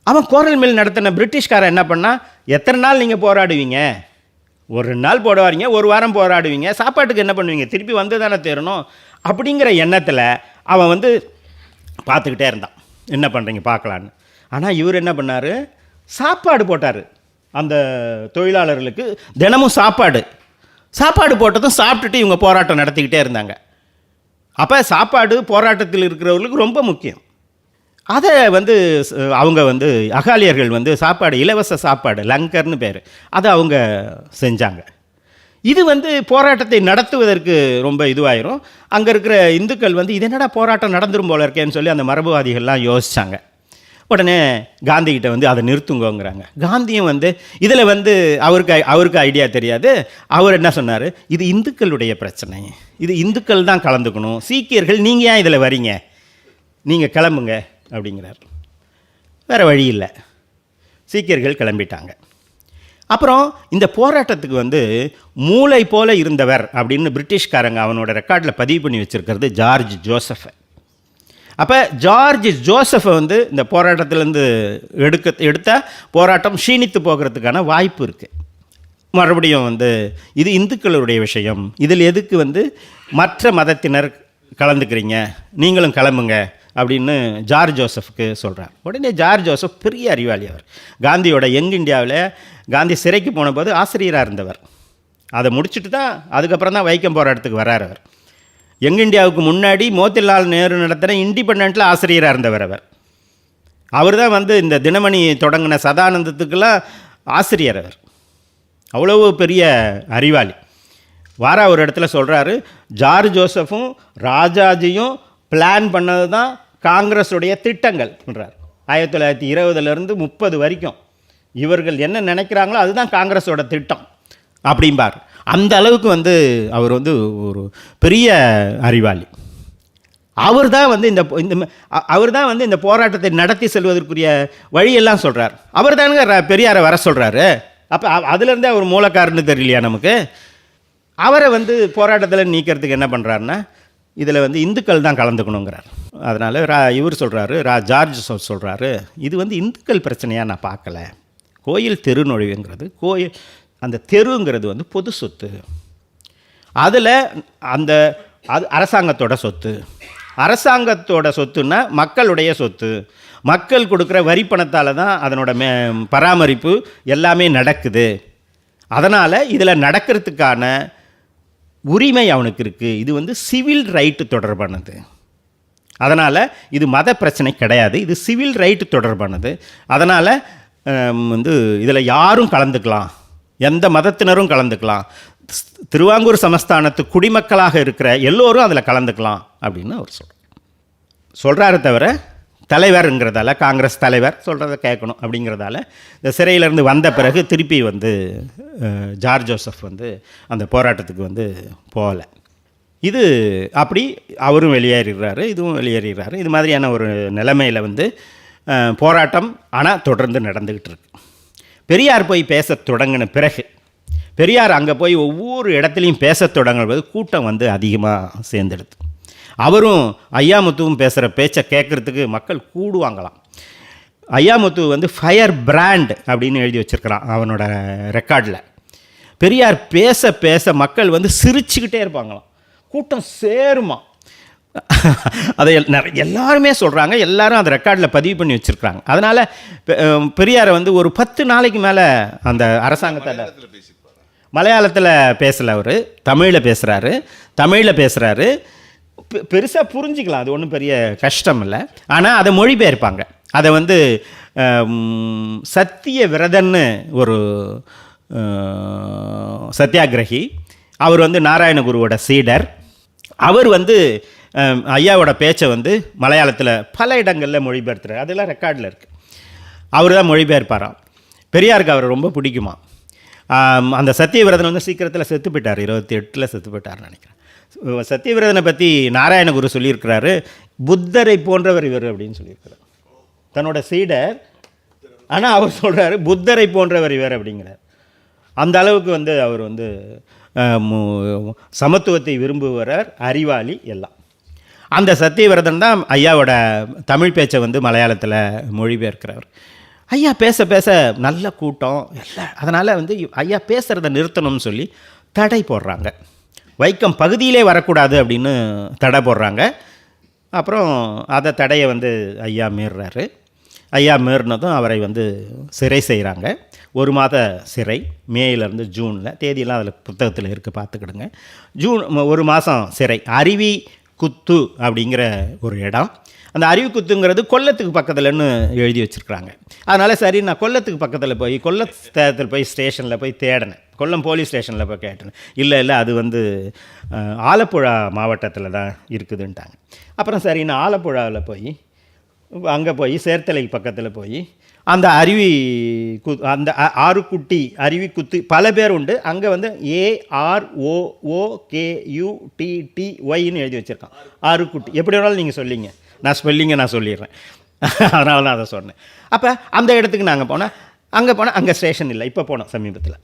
அவன் கோரல் மில் நடத்தின பிரிட்டிஷ்காரன் என்ன பண்ணால், எத்தனை நாள் நீங்கள் போராடுவீங்க, ஒரு 2 நாள் போடுவாருங்க, ஒரு வாரம் போராடுவீங்க, சாப்பாட்டுக்கு என்ன பண்ணுவீங்க, திருப்பி வந்து தானே தேரணும் அப்படிங்கிற எண்ணத்தில் அவன் வந்து பார்த்துக்கிட்டே இருந்தான், என்ன பண்ணுறீங்க பார்க்கலான்னு. ஆனால் இவர் என்ன பண்ணார், சாப்பாடு போட்டார் அந்த தொழிலாளர்களுக்கு, தினமும் சாப்பாடு போட்டதும் சாப்பிட்டுட்டு இவங்க போராட்டம் நடத்திக்கிட்டே இருந்தாங்க. அப்போ சாப்பாடு போராட்டத்தில் இருக்கிறவர்களுக்கு ரொம்ப முக்கியம். அதை வந்து அவங்க வந்து அகாலியர்கள் வந்து சாப்பாடு, இலவச சாப்பாடு, லங்கர்னு பேர், அதை அவங்க செஞ்சாங்க. இது வந்து போராட்டத்தை நடத்துவதற்கு ரொம்ப இதுவாயிரும். அங்கே இருக்கிற இந்துக்கள் வந்து இது என்னடா போராட்டம் நடந்துரும் போல இருக்கேன்னு சொல்லி அந்த மரபுவாதிகள்லாம் யோசித்தாங்க. உடனே காந்திகிட்ட வந்து அதை நிறுத்துங்கோங்கிறாங்க. காந்தியும் வந்து இதில் வந்து அவருக்கு ஐடியா தெரியாது. அவர் என்ன சொன்னார், இது இந்துக்களுடைய பிரச்சனை, இது இந்துக்கள் தான் கலந்துக்கணும், சீக்கியர்கள் நீங்கள் ஏன் இதில் வரீங்க, நீங்கள் கிளம்புங்க அப்படிங்கிறார். வேறு வழி இல்லை, சீக்கியர்கள் கிளம்பிட்டாங்க. அப்புறம் இந்த போராட்டத்துக்கு வந்து மூளை போல இருந்தவர் அப்படின்னு பிரிட்டிஷ்காரங்க அவனோட ரெக்கார்டில் பதிவு பண்ணி வச்சுருக்கிறது ஜார்ஜ் ஜோசஃபை. அப்போ ஜார்ஜ் ஜோசஃபை வந்து இந்த போராட்டத்திலேருந்து எடுத்த போராட்டம் க்ஷீணித்து போகிறதுக்கான வாய்ப்பு இருக்குது. மறுபடியும் வந்து இது இந்துக்களுடைய விஷயம், இதில் எதுக்கு வந்து மற்ற மதத்தினர் கலந்துக்கிறீங்க, நீங்களும் கிளம்புங்க அப்படின்னு ஜார்ஜ் ஜோசஃப்க்கு சொல்கிறார். உடனே ஜார்ஜ் ஜோசப் பெரிய அறிவாளி. அவர் காந்தியோட யங் இந்தியாவில் காந்தி சிறைக்கு போன போது ஆசிரியராக இருந்தவர். அதை முடிச்சுட்டு தான் அதுக்கப்புறம் தான் வைக்கம் போராட்டத்துக்கு வர்றார். அவர் யங் இந்தியாவுக்கு முன்னாடி மோதிலால் நேரு நடத்தின இண்டிபெண்டன்ட்டில் ஆசிரியராக இருந்தவர். அவர் தான் வந்து இந்த தினமணி தொடங்கின சதானந்தத்துக்கெல்லாம் ஆசிரியர். அவர் அவ்வளவு பெரிய அறிவாளி. வாரா ஒரு இடத்துல சொல்கிறாரு, ஜார்ஜ் ஜோசஃபும் ராஜாஜியும் பிளான் பண்ணது தான் காங்கிரஸுடைய திட்டங்கள் பண்ணுறார். 1920 30 வரைக்கும் இவர்கள் என்ன நினைக்கிறாங்களோ அதுதான் காங்கிரஸோட திட்டம் அப்படிம்பார். அந்த அளவுக்கு வந்து அவர் வந்து ஒரு பெரிய அறிவாளி. அவர் தான் வந்து இந்த போராட்டத்தை நடத்தி செல்வதற்குரிய வழியெல்லாம் சொல்கிறார். அவர் தானுங்க பெரியாரை வர சொல்கிறாரு. அப்போ அதுலேருந்தே அவர் மூலக்காரன்னு தெரியலையா நமக்கு? அவரை வந்து போராட்டத்தில் நீக்கிறதுக்கு என்ன பண்ணுறாருன்னா, இதில் வந்து இந்துக்கள் தான் கலந்துக்கணுங்கிறார். அதனால் இவர் சொல்கிறாரு, ஜார்ஜ் சொல்கிறாரு, இது வந்து இந்துக்கள் பிரச்சனையாக நான் பார்க்கல. கோயில் தெரு நுழைவுங்கிறது, கோயில் அந்த தெருங்கிறது வந்து பொது சொத்து, அதில் அது அரசாங்கத்தோட சொத்து. அரசாங்கத்தோட சொத்துன்னா மக்களுடைய சொத்து. மக்கள் கொடுக்குற வரி பணத்தால் தான் அதனோட பராமரிப்பு எல்லாமே நடக்குது. அதனால் இதில் நடக்கிறதுக்கான உரிமை அவனுக்கு இருக்குது. இது வந்து சிவில் ரைட்டு தொடர்பானது. அதனால் இது மத பிரச்சனை கிடையாது, இது சிவில் ரைட்டு தொடர்பானது. அதனால் வந்து இதில் யாரும் கலந்துக்கலாம், எந்த மதத்தினரும் கலந்துக்கலாம், திருவாங்கூர் சமஸ்தானத்து குடிமக்களாக இருக்கிற எல்லோரும் அதில் கலந்துக்கலாம் அப்படின்னு அவர் சொல்கிறாரு. தவிர தலைவருங்கிறதால, காங்கிரஸ் தலைவர் சொல்கிறத கேட்கணும் அப்படிங்கிறதால இந்த சிறையிலேருந்து வந்த பிறகு திருப்பி வந்து ஜார்ஜ் ஜோசப் வந்து அந்த போராட்டத்துக்கு வந்து போகலை. இது அப்படி அவரும் வெளியேறுகிறாரு, இதுவும் வெளியேறுகிறாரு. இது மாதிரியான ஒரு நிலைமையில் வந்து போராட்டம் ஆனால் தொடர்ந்து நடந்துக்கிட்டு இருக்கு. பெரியார் போய் பேச தொடங்கின பிறகு, பெரியார் அங்கே போய் ஒவ்வொரு இடத்துலையும் பேச தொடங்கும்போது கூட்டம் வந்து அதிகமாக சேர்ந்துடுது. அவரும் ஐயாமுத்துவும் பேசுகிற பேச்சை கேட்குறதுக்கு மக்கள் கூடுவாங்களாம். ஐயாமுத்து வந்து ஃபயர் பிராண்ட் அப்படின்னு எழுதி வச்சுருக்கிறான் அவனோட ரெக்கார்டில். பெரியார் பேச பேச மக்கள் வந்து சிரிச்சுக்கிட்டே இருப்பாங்களாம், கூட்டம் சேருமா. அதை எல்லாருமே சொல்கிறாங்க, எல்லாரும் அந்த ரெக்கார்டில் பதிவு பண்ணி வச்சுருக்குறாங்க. அதனால் பெரியாரை வந்து ஒரு 10 நாளைக்கு மேலே அந்த அரசாங்கத்தில் மலையாளத்தில் பேசலை, அவர் தமிழில் பேசுகிறாரு. பெருசாக புரிஞ்சிக்கலாம், அது ஒன்றும் பெரிய கஷ்டம் இல்லை. ஆனால் அதை மொழிபெயர்ப்பாங்க. அதை வந்து சத்திய விரதன்னு ஒரு சத்தியாகிரகி, அவர் வந்து நாராயணகுருவோட சீடர். அவர் வந்து ஐயாவோட பேச்சை வந்து மலையாளத்தில் பல இடங்களில் மொழிபெயர்த்துறாரு. அதெல்லாம் ரெக்கார்டில் இருக்குது. அவர் தான் மொழிபெயர்ப்பாராம். பெரியாருக்கு அவர் ரொம்ப பிடிக்குமா. அந்த சத்தியவிரதன் வந்து சீக்கிரத்தில் செத்து போயிட்டார், 28 செத்து போயிட்டார்னு நினைக்கிறேன். சத்தியவிரதனை பற்றி நாராயணகுரு சொல்லியிருக்கிறாரு, புத்தரை போன்றவர் இவர் அப்படின்னு சொல்லியிருக்கிறார், தன்னோட சீடர். ஆனால் அவர் சொல்கிறாரு புத்தரை போன்றவர் இவர் அப்படிங்கிறார். அந்த அளவுக்கு வந்து அவர் வந்து சமத்துவத்தை விரும்புகிறார், அறிவாளி எல்லாம். அந்த சத்தியவிரதன் தான் ஐயாவோட தமிழ் பேச்சை வந்து மலையாளத்தில் மொழிபெயர்க்கிறவர். ஐயா பேச பேச நல்ல கூட்டம் எல்லாம். அதனால் வந்து ஐயா பேசுகிறத நிறுத்தணும்னு சொல்லி தடை போடுறாங்க. வைக்கம் பகுதியிலே வரக்கூடாது அப்படின்னு தடை போடுறாங்க. அப்புறம் அதை தடையை வந்து ஐயா மீறுறாரு. ஐயா மீறினதும் அவரை வந்து சிறை செய்கிறாங்க. 1 மாத சிறை, மேயிலேருந்து ஜூனில். தேதியெல்லாம் அதில் புத்தகத்தில் இருக்குது, பார்த்துக்கிடுங்க. ஜூன் 1 மாதம் சிறை. அருவி குத்து அப்படிங்கிற ஒரு இடம். அந்த அருவி குத்துங்கிறது கொல்லத்துக்கு பக்கத்துலன்னு எழுதி வச்சுருக்குறாங்க. அதனால் சரி, நான் கொல்லத்துக்கு பக்கத்தில் போய் கொல்லத்தில் போய் ஸ்டேஷனில் போய் தேடினேன். கொல்லம் போலீஸ் ஸ்டேஷனில் போய் கேட்டேன். இல்லை அது வந்து ஆலப்புழா மாவட்டத்தில் தான் இருக்குதுன்ட்டாங்க. அப்புறம் சரி, நான் ஆலப்புழாவில் போய் அங்கே போய் சேர்த்தலைக்கு பக்கத்தில் போய் அந்த அருவி அந்த ஆறுக்குட்டி அருவி குத்து பல பேர் உண்டு. அங்கே வந்து AROOKUTTYன்னு எழுதி வச்சுருக்கான், ஆறுக்குட்டி. எப்படி வேணாலும் நீங்கள் சொல்லிங்க, நான் சொல்லிடுறேன். அதனால தான் அதை சொன்னேன். அப்போ அந்த இடத்துக்கு நாங்கள் போனோம். அங்கே ஸ்டேஷன் இல்லை. இப்போ போனோம் சமீபத்தில்,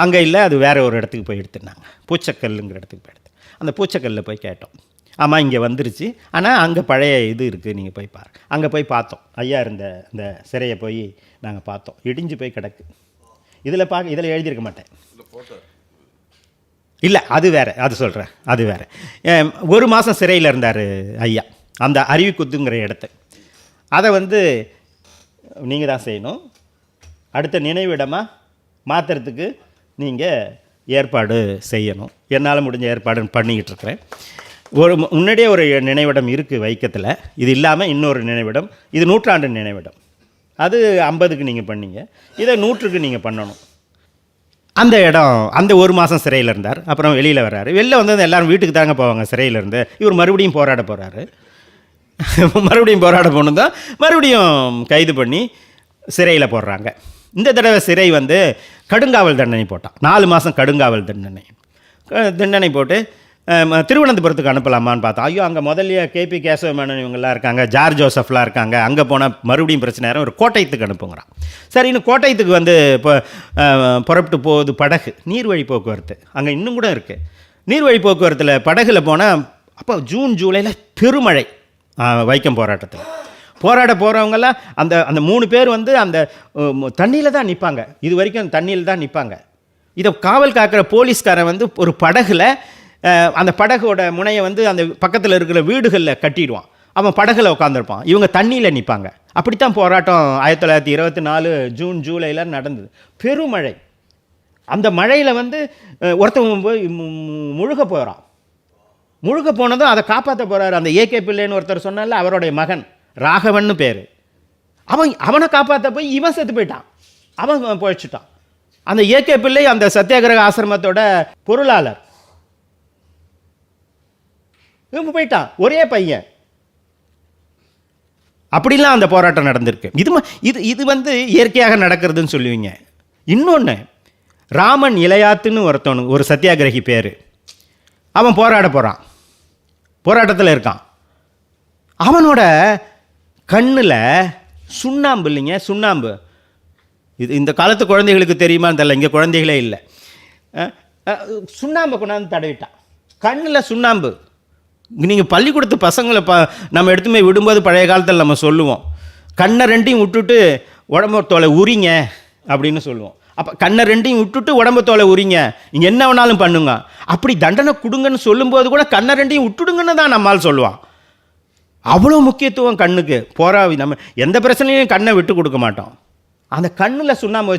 அங்கே இல்லை, அது வேறு ஒரு இடத்துக்கு போய் எடுத்துனாங்க. பூச்சக்கல்லுங்கிற இடத்துக்கு போய் எடுத்து அந்த பூச்சக்கல்லில் போய் கேட்டோம். ஆமாம், இங்கே வந்துருச்சு, ஆனால் அங்கே பழைய இது இருக்குது, நீங்கள் போய் பாரு. அங்கே போய் பார்த்தோம். ஐயா இருந்த இந்த சிறையை போய் நாங்கள் பார்த்தோம். இடிஞ்சு போய் கிடக்கு. இதில் எழுதியிருக்க மாட்டேன். இல்லை, அது வேறு, அது சொல்கிறேன், அது வேறு. 1 மாதம் சிறையில் இருந்தார் ஐயா, அந்த அருவி குத்துங்கிற இடத்த. அதை வந்து நீங்கள் தான் செய்யணும். அடுத்த நினைவிடமாக மாற்றுறதுக்கு நீங்கள் ஏற்பாடு செய்யணும். என்னால் முடிஞ்ச ஏற்பாடு பண்ணிக்கிட்டு இருக்கிறேன். முன்னாடியே ஒரு நினைவிடம் இருக்குது வைக்கத்தில். இது இல்லாமல் இன்னொரு நினைவிடம், இது 100ஆண்டு நினைவிடம். அது 50க்கு நீங்கள் பண்ணீங்க, இதை 100க்கு நீங்கள் பண்ணணும். அந்த இடம், அந்த 1 மாதம் சிறையில் இருந்தார். அப்புறம் வெளியில் வர்றாரு. வெளில வந்து எல்லோரும் வீட்டுக்கு தாங்க போவாங்க சிறையிலேருந்து. இவர் மறுபடியும் போராட போகிறாரு. மறுபடியும் போராட போகணும் தான் மறுபடியும் கைது பண்ணி சிறையில் போடுறாங்க. இந்த தடவை சிறை வந்து கடுங்காவல் தண்டனை போட்டான். 4 மாதம் கடுங்காவல் தண்டனை போட்டு திருவனந்தபுரத்துக்கு அனுப்பலாமான்னு பார்த்தோம். ஐயோ, அங்கே முதல்ல KP கேசவ மேனன் இவங்கெல்லாம் இருக்காங்க, ஜார்ஜ் ஜோசப்லாம் இருக்காங்க, அங்கே போனால் மறுபடியும் பிரச்சனை ஒரு கோட்டயத்துக்கு அனுப்புங்கிறான். சரின்னு கோட்டயத்துக்கு வந்து இப்போ புறப்பட்டு போகுது படகு, நீர்வழி போக்குவரத்து. அங்கே இன்னும் கூட இருக்குது நீர்வழி போக்குவரத்தில். படகுல போனால் அப்போ ஜூன் ஜூலையில் பெருமழை. வைக்கம் போராட்டத்தில் போராட போகிறவங்கெல்லாம் அந்த 3 பேர் வந்து அந்த தண்ணியில் தான் நிற்பாங்க. இது வரைக்கும் தண்ணியில் தான் நிற்பாங்க. இதை காவல் காக்கிற போலீஸ்காரன் வந்து ஒரு படகுல அந்த படகோட முனையை வந்து அந்த பக்கத்தில் இருக்கிற வீடுகளில் கட்டிடுவான். அவன் படகுல உட்காந்துருப்பான், இவங்க தண்ணியில் நிற்பாங்க. அப்படித்தான் போராட்டம் 1924 ஜூன் ஜூலையில் நடந்தது. பெருமழை. அந்த மழையில் வந்து ஒருத்தவங்க போய் முழுக போகிறான். முழுக போனதும் அதை காப்பாற்ற போகிறார் அந்த AK பிள்ளைன்னு ஒருத்தர் சொன்னால, அவருடைய மகன் ராகவன்னு பேர். அவனை காப்பாற்ற போய் இவன் செத்து போயிட்டான், அவன் போயிடுச்சுட்டான். அந்த AK பிள்ளை அந்த சத்தியாகிரக ஆசிரமத்தோட பொருளாளர். இவங்க போயிட்டான், ஒரே பையன். அப்படிலாம் அந்த போராட்டம் நடந்திருக்கு. இது வந்து இயற்கையாக நடக்கிறதுன்னு சொல்லுவீங்க. இன்னொன்று, ராமன் இளையாத்துன்னு ஒரு சத்தியாகிரகி பேர். அவன் போராட போகிறான். போராட்டத்தில் இருக்கான். அவனோட கண்ணில் சுண்ணாம்பு இல்லைங்க, சுண்ணாம்பு. இது இந்த காலத்து குழந்தைகளுக்கு தெரியுமான்னு தெரியல, இங்கே குழந்தைகளே இல்லை. சுண்ணாம்பை கொண்டாந்து தடவிட்டான் கண்ணில், சுண்ணாம்பு. நீங்கள் பள்ளிக்கூடத்து பசங்களை நம்ம எடுத்து போய் விடும்போது பழைய காலத்தில் நம்ம சொல்லுவோம், கண்ணை ரெண்டையும் விட்டுட்டு உடம்பு தோலை உரிங்க அப்படின்னு சொல்லுவோம். அப்போ கண்ணை ரெண்டையும் விட்டுட்டு உடம்பு தோலை உரிங்க, நீங்கள் என்ன வேணாலும் பண்ணுங்க. அப்படி தண்டனை கொடுங்கன்னு சொல்லும்போது கூட கண்ணை ரெண்டையும் விட்டுடுங்கன்னு தான் நம்மால் சொல்லுவான். அவ்வளோ முக்கியத்துவம் கண்ணுக்கு. நம்ம எந்த பிரச்சனையும் கண்ணை விட்டு கொடுக்க மாட்டோம். அந்த கண்ணில் சுண்ணாம்பு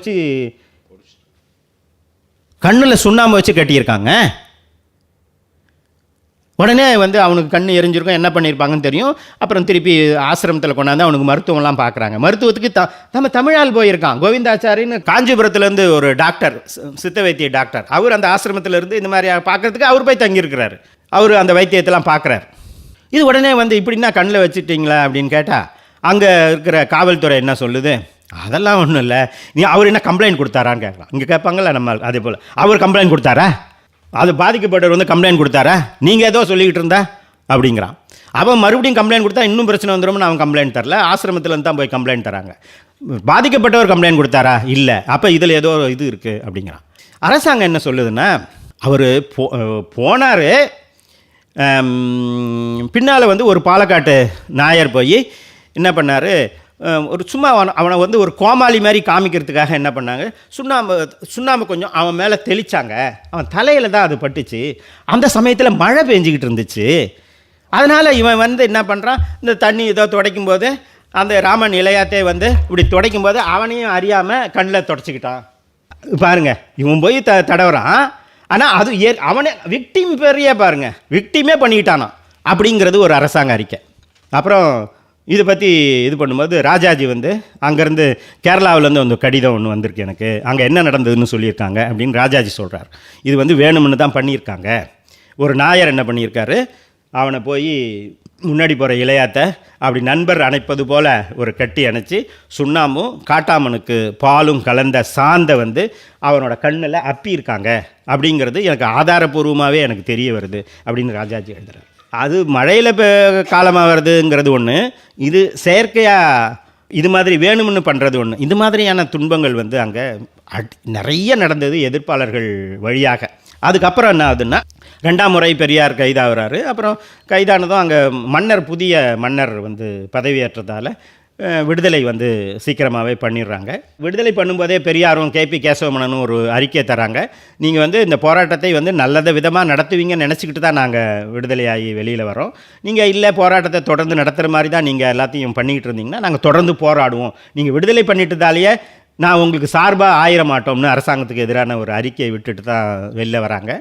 வச்சு கட்டியிருக்காங்க. உடனே அவனுக்கு கண் எரிஞ்சிருக்கும், என்ன பண்ணியிருப்பாங்கன்னு தெரியும். அப்புறம் திருப்பி ஆசிரமத்தில் கொண்டாந்து அவனுக்கு மருத்துவம்லாம் பார்க்குறாங்க. மருத்துவத்துக்கு நம்ம தமிழால் போயிருக்கான். கோவிந்தாச்சாரின்னு காஞ்சிபுரத்துலேருந்து ஒரு டாக்டர், சித்த வைத்திய டாக்டர், அவர் அந்த ஆசிரமத்திலேருந்து இந்த மாதிரி பார்க்குறதுக்கு அவர் போய் தங்கியிருக்கிறார். அவர் அந்த வைத்தியத்தெல்லாம் பார்க்குறாரு. இது உடனே இப்படின்னா கண்ணில் வச்சுட்டிங்களா அப்படின்னு கேட்டால் அங்கே இருக்கிற காவல்துறை என்ன சொல்லுது, அதெல்லாம் ஒன்றும் இல்லை, அவர் என்ன கம்ப்ளைண்ட் கொடுத்தாரான்னு கேட்கலாம். இங்கே கேட்பாங்கள்ல நம்ம. அதே போல் அவர் கம்ப்ளைண்ட் கொடுத்தாரா, அது பாதிக்கப்பட்டவர் கம்ப்ளைண்ட் கொடுத்தாரா, நீங்கள் ஏதோ சொல்லிக்கிட்டு இருந்தா அப்படிங்கிறான். அவன் மறுபடியும் கம்ப்ளைண்ட் கொடுத்தா இன்னும் பிரச்சனை வந்துடும்னு அவன் கம்ப்ளைண்ட் தரல, ஆசிரமத்தில் தான் போய் கம்ப்ளைண்ட் தராங்க. பாதிக்கப்பட்டவர் கம்ப்ளைண்ட் கொடுத்தாரா, இல்லை, அப்போ இதில் ஏதோ இது இருக்குது அப்படிங்கிறான். அரசாங்கம் என்ன சொல்லுதுன்னா, அவர் போனார், பின்னால் ஒரு பாலக்காட்டு நாயர் போய் என்ன பண்ணார், ஒரு சும்மா அவனை ஒரு கோமாளி மாதிரி காமிக்கிறதுக்காக என்ன பண்ணாங்க, சுண்ணாம்பு கொஞ்சம் அவன் மேலே தெளித்தாங்க. அவன் தலையில் தான் அது பட்டுச்சு. அந்த சமயத்தில் மழை பெஞ்சிக்கிட்டு இருந்துச்சு. அதனால் இவன் என்ன பண்ணுறான், இந்த தண்ணி ஏதோ துடைக்கும் போது அந்த ராமன் இளையாத்தே இப்படி துடைக்கும் போது அவனையும் அறியாமல் கண்ணில் தொடச்சிக்கிட்டான். பாருங்க, இவன் போய் தடவுறான். ஆனால் அது அவனே விக்டிம் பெரிய பாருங்க, விக்டிமே பண்ணிக்கிட்டானா அப்படிங்கிறது ஒரு அரசாங்க அறிக்கை. அப்புறம் இதை பற்றி இது பண்ணும்போது ராஜாஜி அங்கேருந்து கேரளாவிலேருந்து கடிதம் ஒன்று வந்திருக்கு எனக்கு, அங்கே என்ன நடந்ததுன்னு சொல்லியிருக்காங்க அப்படின்னு ராஜாஜி சொல்கிறார். இது வேணும்னு தான் பண்ணியிருக்காங்க. ஒரு நாயர் என்ன பண்ணியிருக்காரு, அவனை போய் முன்னாடி போகிற இளையாத்தை அப்படி நண்பர் அணைப்பது போல் ஒரு கட்டி அணைச்சி சுண்ணாம்பும் காட்டாமனுக்கு பாலும் கலந்த சாந்தை அவனோட கண்ணில் அப்பியிருக்காங்க அப்படிங்கிறது எனக்கு ஆதாரபூர்வமாகவே எனக்கு தெரிய வருது அப்படின்னு ராஜாஜி எழுதுறார். அது மழையில் காலமாக வருதுங்கிறது ஒன்று, இது செயற்கையாக இது மாதிரி வேணும்னு பண்ணுறது ஒன்று. இந்த மாதிரியான துன்பங்கள் அங்கே நிறைய நடந்தது எதிர்ப்பாளர்கள் வழியாக. அதுக்கப்புறம் என்ன ஆகுதுன்னா, 2ஆம் முறை பெரியார் கைதாகிறாரு. அப்புறம் கைதானதும் அங்கே புதிய மன்னர் பதவியேற்றதால் விடுதலை சீக்கிரமாகவே பண்ணிடுறாங்க. விடுதலை பண்ணும்போதே பெரியாரும் கேபி கேசவமணனும் ஒரு அறிக்கை தராங்க. நீங்கள் இந்த போராட்டத்தை நல்லத விதமாக நடத்துவீங்கன்னு நினச்சிக்கிட்டு தான் நாங்கள் விடுதலையாகி வெளியில் வரோம். நீங்கள் இல்லை, போராட்டத்தை தொடர்ந்து நடத்துகிற மாதிரி தான் நீங்கள் எல்லாத்தையும் பண்ணிக்கிட்டு இருந்தீங்கன்னா நாங்கள் தொடர்ந்து போராடுவோம். நீங்கள் விடுதலை பண்ணிட்டதாலேயே நான் உங்களுக்கு சார்பாக ஆயிர மாட்டோம்னு அரசாங்கத்துக்கு எதிரான ஒரு அறிக்கையை விட்டுட்டு தான் வெளில வராங்க.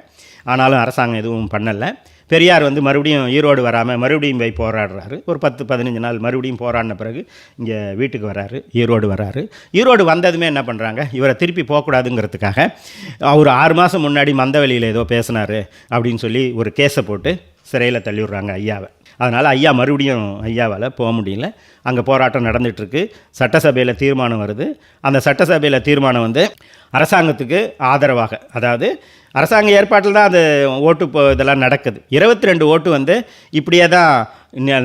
ஆனாலும் அரசாங்கம் எதுவும் பண்ணலை. பெரியார் மறுபடியும் ஈரோடு வராமல் மறுபடியும் போய் போராடுறாரு. ஒரு 10-15 நாள் மறுபடியும் போராடின பிறகு இங்கே வீட்டுக்கு வராரு, ஈரோடு வராரு. ஈரோடு வந்ததுமே என்ன பண்ணுறாங்க, இவரை திருப்பி போகக்கூடாதுங்கிறதுக்காக அவர் 6 மாதம் முன்னாடி மந்தவெளியில் ஏதோ பேசினார் அப்படின்னு சொல்லி ஒரு கேஸை போட்டு சிறையில் தள்ளி விட்றாங்க ஐயாவை. அதனால் ஐயா மறுபடியும் ஐயாவால் போக முடியல. அங்கே போராட்டம் நடந்துகிட்ருக்கு. சட்டசபையில் தீர்மானம் வருது. அந்த சட்டசபையில் தீர்மானம் அரசாங்கத்துக்கு ஆதரவாக, அதாவது அரசாங்க ஏற்பாட்டில் தான் அது ஓட்டு இதெல்லாம் நடக்குது. 22 ஓட்டு இப்படியே தான்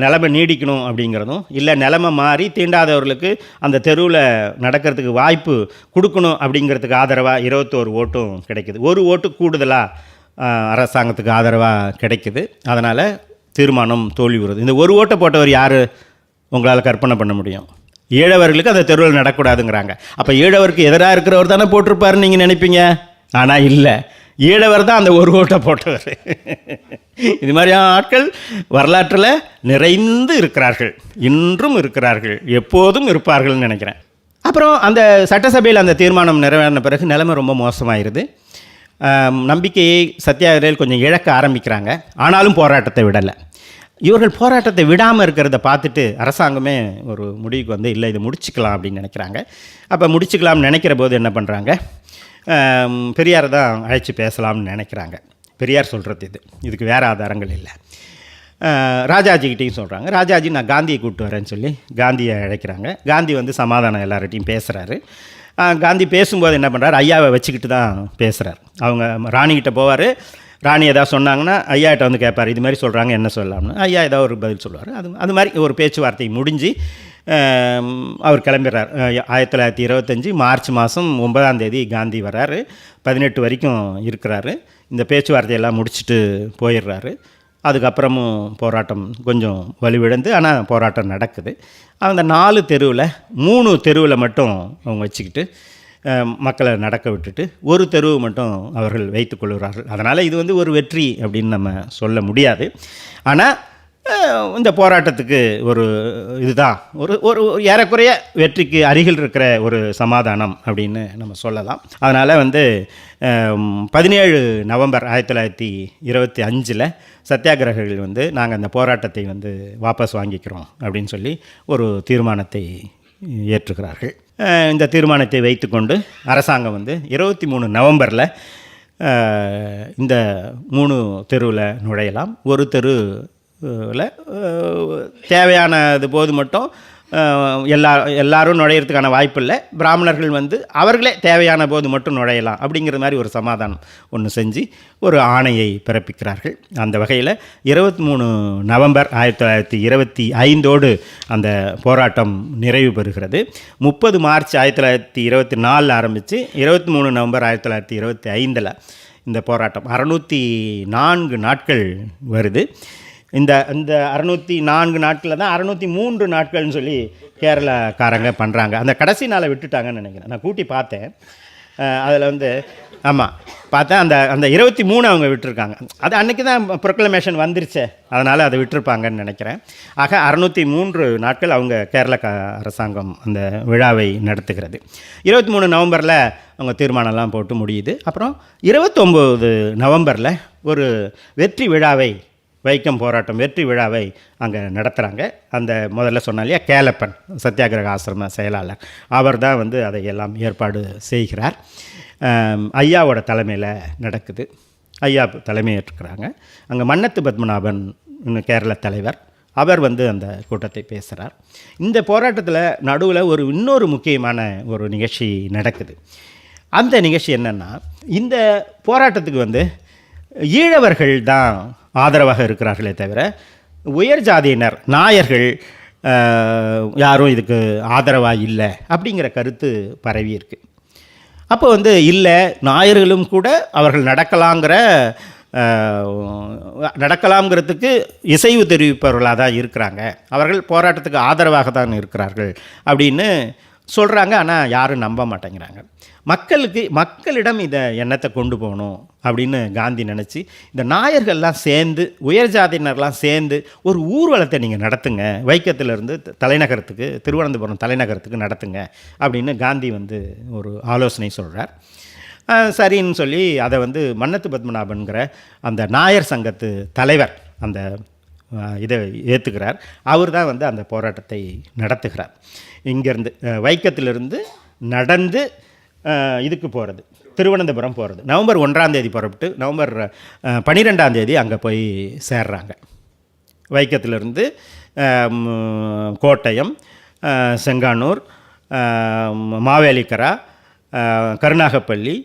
நிலைமை நீடிக்கணும் அப்படிங்கிறதும், இல்லை நிலைமை மாறி தீண்டாதவர்களுக்கு அந்த தெருவில் நடக்கிறதுக்கு வாய்ப்பு கொடுக்கணும் அப்படிங்கிறதுக்கு ஆதரவாக 21 ஓட்டும் கிடைக்குது. ஒரு ஓட்டு கூடுதலாக அரசாங்கத்துக்கு ஆதரவாக கிடைக்குது. அதனால் தீர்மானம் தோல்வி வருது. இந்த ஒரு ஓட்டை போட்டவர் யார் உங்களால் கற்பனை பண்ண முடியும்? ஈழவர்களுக்கு அந்த தெருவில் நடக்கூடாதுங்கிறாங்க. அப்போ ஈழவருக்கு எதிராக இருக்கிறவர் தானே போட்டிருப்பாருன்னு நீங்கள் நினைப்பீங்க. ஆனால் இல்லை, ஈழவர் தான் அந்த ஒரு ஓட்டை போட்டவர். இது மாதிரியான ஆட்கள் வரலாற்றில் நிறைந்து இருக்கிறார்கள், இன்றும் இருக்கிறார்கள், எப்போதும் இருப்பார்கள்னு நினைக்கிறேன். அப்புறம் அந்த சட்டசபையில் அந்த தீர்மானம் நிறைவேறின பிறகு நிலைமை ரொம்ப மோசமாயிருது. நம்பிக்கையை சத்தியாகிரகிகள் கொஞ்சம் இழக்க ஆரம்பிக்கிறாங்க. ஆனாலும் போராட்டத்தை விடலை. இவர்கள் போராட்டத்தை விடாமல் இருக்கிறத பார்த்துட்டு அரசாங்கமே ஒரு முடிவுக்கு இல்லை, இதை முடிச்சுக்கலாம் அப்படின்னு நினைக்கிறாங்க. அப்போ முடிச்சுக்கலாம்னு நினைக்கிற போது என்ன பண்ணுறாங்க, பெரியாரை தான் அழைச்சி பேசலாம்னு நினைக்கிறாங்க. பெரியார் சொல்கிறது இதுக்கு வேறு ஆதாரங்கள் இல்லை. ராஜாஜிக்கிட்டையும் சொல்கிறாங்க. ராஜாஜி நான் காந்தியை கூப்பிட்டு வரேன்னு சொல்லி காந்தியை அழைக்கிறாங்க. காந்தி சமாதானம் எல்லார்கிட்டையும் பேசுகிறாரு. காந்தி பேசும்போது என்ன பண்ணுறாரு, ஐயாவை வச்சுக்கிட்டு தான் பேசுகிறார். அவங்க ராணிக்கிட்ட போவார். ராணி ஏதாவது சொன்னாங்கன்னா ஐயாட்ட வந்து கேட்பார், இது மாதிரி சொல்கிறாங்க என்ன சொல்லலாம்னு. ஐயா ஏதாவது ஒரு பதில் சொல்லுவார். அது மாதிரி ஒரு பேச்சுவார்த்தை முடிஞ்சு அவர் கிளம்பிடுறார். 1925 மார்ச் மாதம் 9ஆம் தேதி காந்தி வர்றாரு. 18 வரைக்கும் இருக்கிறாரு. இந்த பேச்சுவார்த்தையெல்லாம் முடிச்சுட்டு போயிடுறாரு. அதுக்கப்புறமும் போராட்டம் கொஞ்சம் வலுவிழந்து, ஆனால் போராட்டம் நடக்குது. அந்த 4 தெருவில் 3 தெருவில் மட்டும் அவங்க வச்சுக்கிட்டு மக்களை நடக்க விட்டுட்டு ஒரு தெருவு மட்டும் அவர்கள் வைத்து கொள்கிறார்கள். அதனால் இது வந்து ஒரு வெற்றி அப்படின்னு நம்ம சொல்ல முடியாது. ஆனால் இந்த போராட்டத்துக்கு ஒரு இதுதான் ஒரு ஏறக்குறைய வெற்றிக்கு அருகில் இருக்கிற ஒரு சமாதானம் அப்படின்னு நம்ம சொல்லலாம். அதனால் வந்து 17 நவம்பர் 1925 சத்தியாகிரகிகள் வந்து நாங்கள் அந்த போராட்டத்தை வந்து வாபஸ் வாங்கிக்கிறோம் அப்படின்னு சொல்லி ஒரு தீர்மானத்தை ஏற்றுக்கிறார்கள். இந்த தீர்மானத்தை வைத்துக்கொண்டு அரசாங்கம் வந்து 23 நவம்பரில் இந்த 3 தெருவில் நுழையலாம். ஒரு தெருவில் தேவையானது போது மட்டும் எல்லாரும் நுழையிறதுக்கான வாய்ப்பு இல்லை. பிராமணர்கள் வந்து அவர்களே தேவையான போது மட்டும் நுழையலாம் அப்படிங்கிற மாதிரி ஒரு சமாதானம் ஒன்று செஞ்சு ஒரு ஆணையை பிறப்பிக்கிறார்கள். அந்த வகையில் 23 நவம்பர் 1925 அந்த போராட்டம் நிறைவு பெறுகிறது. 30 மார்ச் 1924 ஆரம்பித்து 23 நவம்பர் 1925 இந்த போராட்டம் 604 நாட்கள் வருது. இந்த 604 நாட்களில் தான் 603 நாட்கள்னு சொல்லி கேரளாக்காரங்க பண்ணுறாங்க. அந்த கடைசி நாளை விட்டுட்டாங்கன்னு நினைக்கிறேன். நான் கூட்டி பார்த்தேன். அதில் வந்து ஆமாம் பார்த்தேன். அந்த 23 அவங்க விட்டுருக்காங்க. அது அன்றைக்கி தான் ப்ரொக்ளமேஷன் வந்துருச்சே, அதனால் அதை விட்டுருப்பாங்கன்னு நினைக்கிறேன். ஆக 603 நாட்கள் அவங்க கேரள அரசாங்கம் அந்த விழாவை நடத்துகிறது. 23 நவம்பரில் அவங்க தீர்மானம்லாம் போட்டு முடியுது. அப்புறம் 29 நவம்பரில் ஒரு வெற்றி விழாவை, வைக்கம் போராட்டம் வெற்றி விழாவை அங்கே நடத்துகிறாங்க. அந்த முதல்ல சொன்னா இல்லையா கேலப்பன் சத்தியாகிரக ஆசிரம செயலாளர், அவர் தான் வந்து அதையெல்லாம் ஏற்பாடு செய்கிறார். ஐயாவோட தலைமையில் நடக்குது. ஐயா தலைமையேற்றுக்கிறாங்க. அங்கே மன்னத்து பத்மநாபன் கேரள தலைவர், அவர் வந்து அந்த கூட்டத்தை பேசுகிறார். இந்த போராட்டத்தில் நடுவில் இன்னொரு முக்கியமான ஒரு நிகழ்ச்சி நடக்குது. அந்த நிகழ்ச்சி என்னென்னா, இந்த போராட்டத்துக்கு வந்து ஈழவர்கள் தான் ஆதரவாக இருக்கிறார்களே தவிர உயர் ஜாதியினர் நாயர்கள் யாரும் இதுக்கு ஆதரவாக இல்லை அப்படிங்கிற கருத்து பரவி இருக்கு. அப்போ வந்து இல்லை, நாயர்களும் கூட அவர்கள் நடக்கலாம்ங்கிறதுக்கு இசைவு தெரிவிப்பவர்களாக தான் இருக்கிறாங்க, அவர்கள் போராட்டத்துக்கு ஆதரவாக தான் இருக்கிறார்கள் அப்படின்னு சொல்கிறாங்க. ஆனால் யாரும் நம்ப மாட்டேங்கிறாங்க. மக்களிடம் இதை எண்ணத்தை கொண்டு போகணும் அப்படின்னு காந்தி நினச்சி இந்த நாயர்கள்லாம் சேர்ந்து, உயர் ஜாதியினர்லாம் சேர்ந்து ஒரு ஊர்வலத்தை நீங்கள் நடத்துங்க, வைக்கத்திலிருந்து தலைநகரத்துக்கு, திருவனந்தபுரம் தலைநகரத்துக்கு நடத்துங்க அப்படின்னு காந்தி வந்து ஒரு ஆலோசனை சொல்கிறார். சரின்னு சொல்லி அதை வந்து மன்னத்து பத்மநாபன்கிற அந்த நாயர் சங்கத்து தலைவர் அந்த இதை ஏற்றுக்கிறார். அவர் தான் வந்து அந்த போராட்டத்தை நடத்துகிறார். இங்கேருந்து வைக்கத்திலிருந்து நடந்து இதுக்கு போகிறது, திருவனந்தபுரம் போகிறது. நவம்பர் 1ஆம் தேதி புறப்பட்டு நவம்பர் 12ஆம் தேதி அங்கே போய் சேர்றாங்க. வைக்கத்திலிருந்து கோட்டயம், செங்கானூர், மாவேலிக்கரா, கருணாகப்பள்ளி,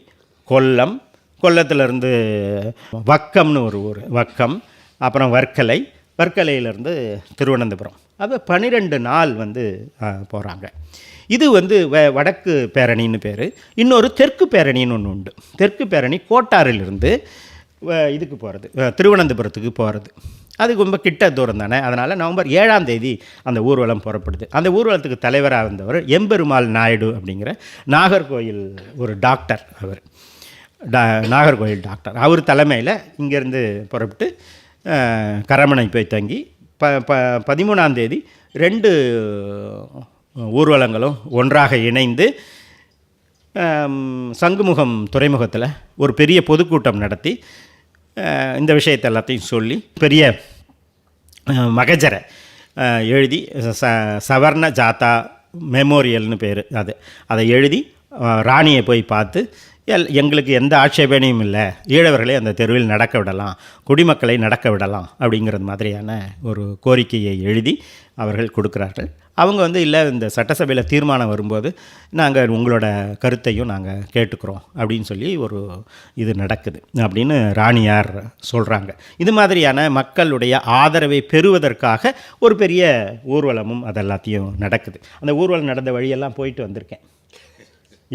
கொல்லத்திலிருந்து வக்கம்னு ஒரு ஊர், வக்கம், அப்புறம் வர்க்கலையிலேருந்து திருவனந்தபுரம். அது 12 நாள் வந்து போகிறாங்க. இது வந்து வடக்கு பேரணின்னு பேர். இன்னொரு தெற்கு பேரணின்னு ஒன்று உண்டு. தெற்கு பேரணி கோட்டாரிலிருந்து இதுக்கு போகிறது, திருவனந்தபுரத்துக்கு போகிறது. அது ரொம்ப கிட்ட தூரம் தானே. அதனால் நவம்பர் 7ஆம் தேதி அந்த ஊர்வலம் புறப்படுது. அந்த ஊர்வலத்துக்கு தலைவராக இருந்தவர் எம்பெருமாள் நாயுடு அப்படிங்கிற நாகர்கோயில் ஒரு டாக்டர். அவர் நாகர்கோயில் டாக்டர். அவர் தலைமையில் இங்கேருந்து புறப்பட்டு கரமனை போய் தங்கி 13ஆம் தேதி 2 ஊர்வலங்களும் ஒன்றாக இணைந்து சங்குமுகம் துறைமுகத்தில் ஒரு பெரிய பொதுக்கூட்டம் நடத்தி இந்த விஷயத்தை எல்லாத்தையும் சொல்லி பெரிய மகஜரை எழுதி சவர்ண ஜாதா மெமோரியல்னு பேர், அதை எழுதி ராணியை போய் பார்த்து எங்களுக்கு எந்த ஆட்சேபனையும் இல்லை, ஈழவர்களை அந்த தெருவில் நடக்க விடலாம், குடிமக்களை நடக்க விடலாம் அப்படிங்கிறது மாதிரியான ஒரு கோரிக்கையை எழுதி அவர்கள் கொடுக்குறார்கள். அவங்க வந்து இல்லை, இந்த சட்டசபையில் தீர்மானம் வரும்போது நாங்கள் உங்களோட கருத்தையும் நாங்கள் கேட்டுக்கிறோம் அப்படின்னு சொல்லி ஒரு இது நடக்குது அப்படின்னு ராணியார் சொல்கிறாங்க. இது மாதிரியான மக்களுடைய ஆதரவை பெறுவதற்காக ஒரு பெரிய ஊர்வலமும் அதெல்லாத்தையும் நடக்குது. அந்த ஊர்வலம் நடந்த வழியெல்லாம் போயிட்டு வந்திருக்கேன்.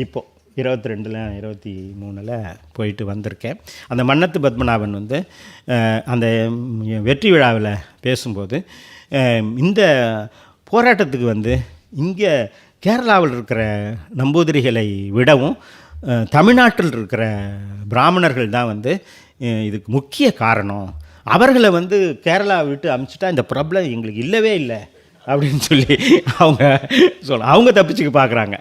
இப்போது 22 23 போயிட்டு வந்திருக்கேன். அந்த மன்னத்து பத்மநாபன் வந்து அந்த வெற்றி விழாவில் பேசும்போது இந்த போராட்டத்துக்கு வந்து இங்கே கேரளாவில் இருக்கிற நம்பூதிரிகளை விடவும் தமிழ்நாட்டில் இருக்கிற பிராமணர்கள் தான் வந்து இதுக்கு முக்கிய காரணம். அவர்களை வந்து கேரளா விட்டு அனுப்பிச்சிட்டா இந்த ப்ராப்ளம் எங்களுக்கு இல்லவே இல்லை அப்படின்னு சொல்லி அவங்க தப்பிச்சுக்க பார்க்குறாங்க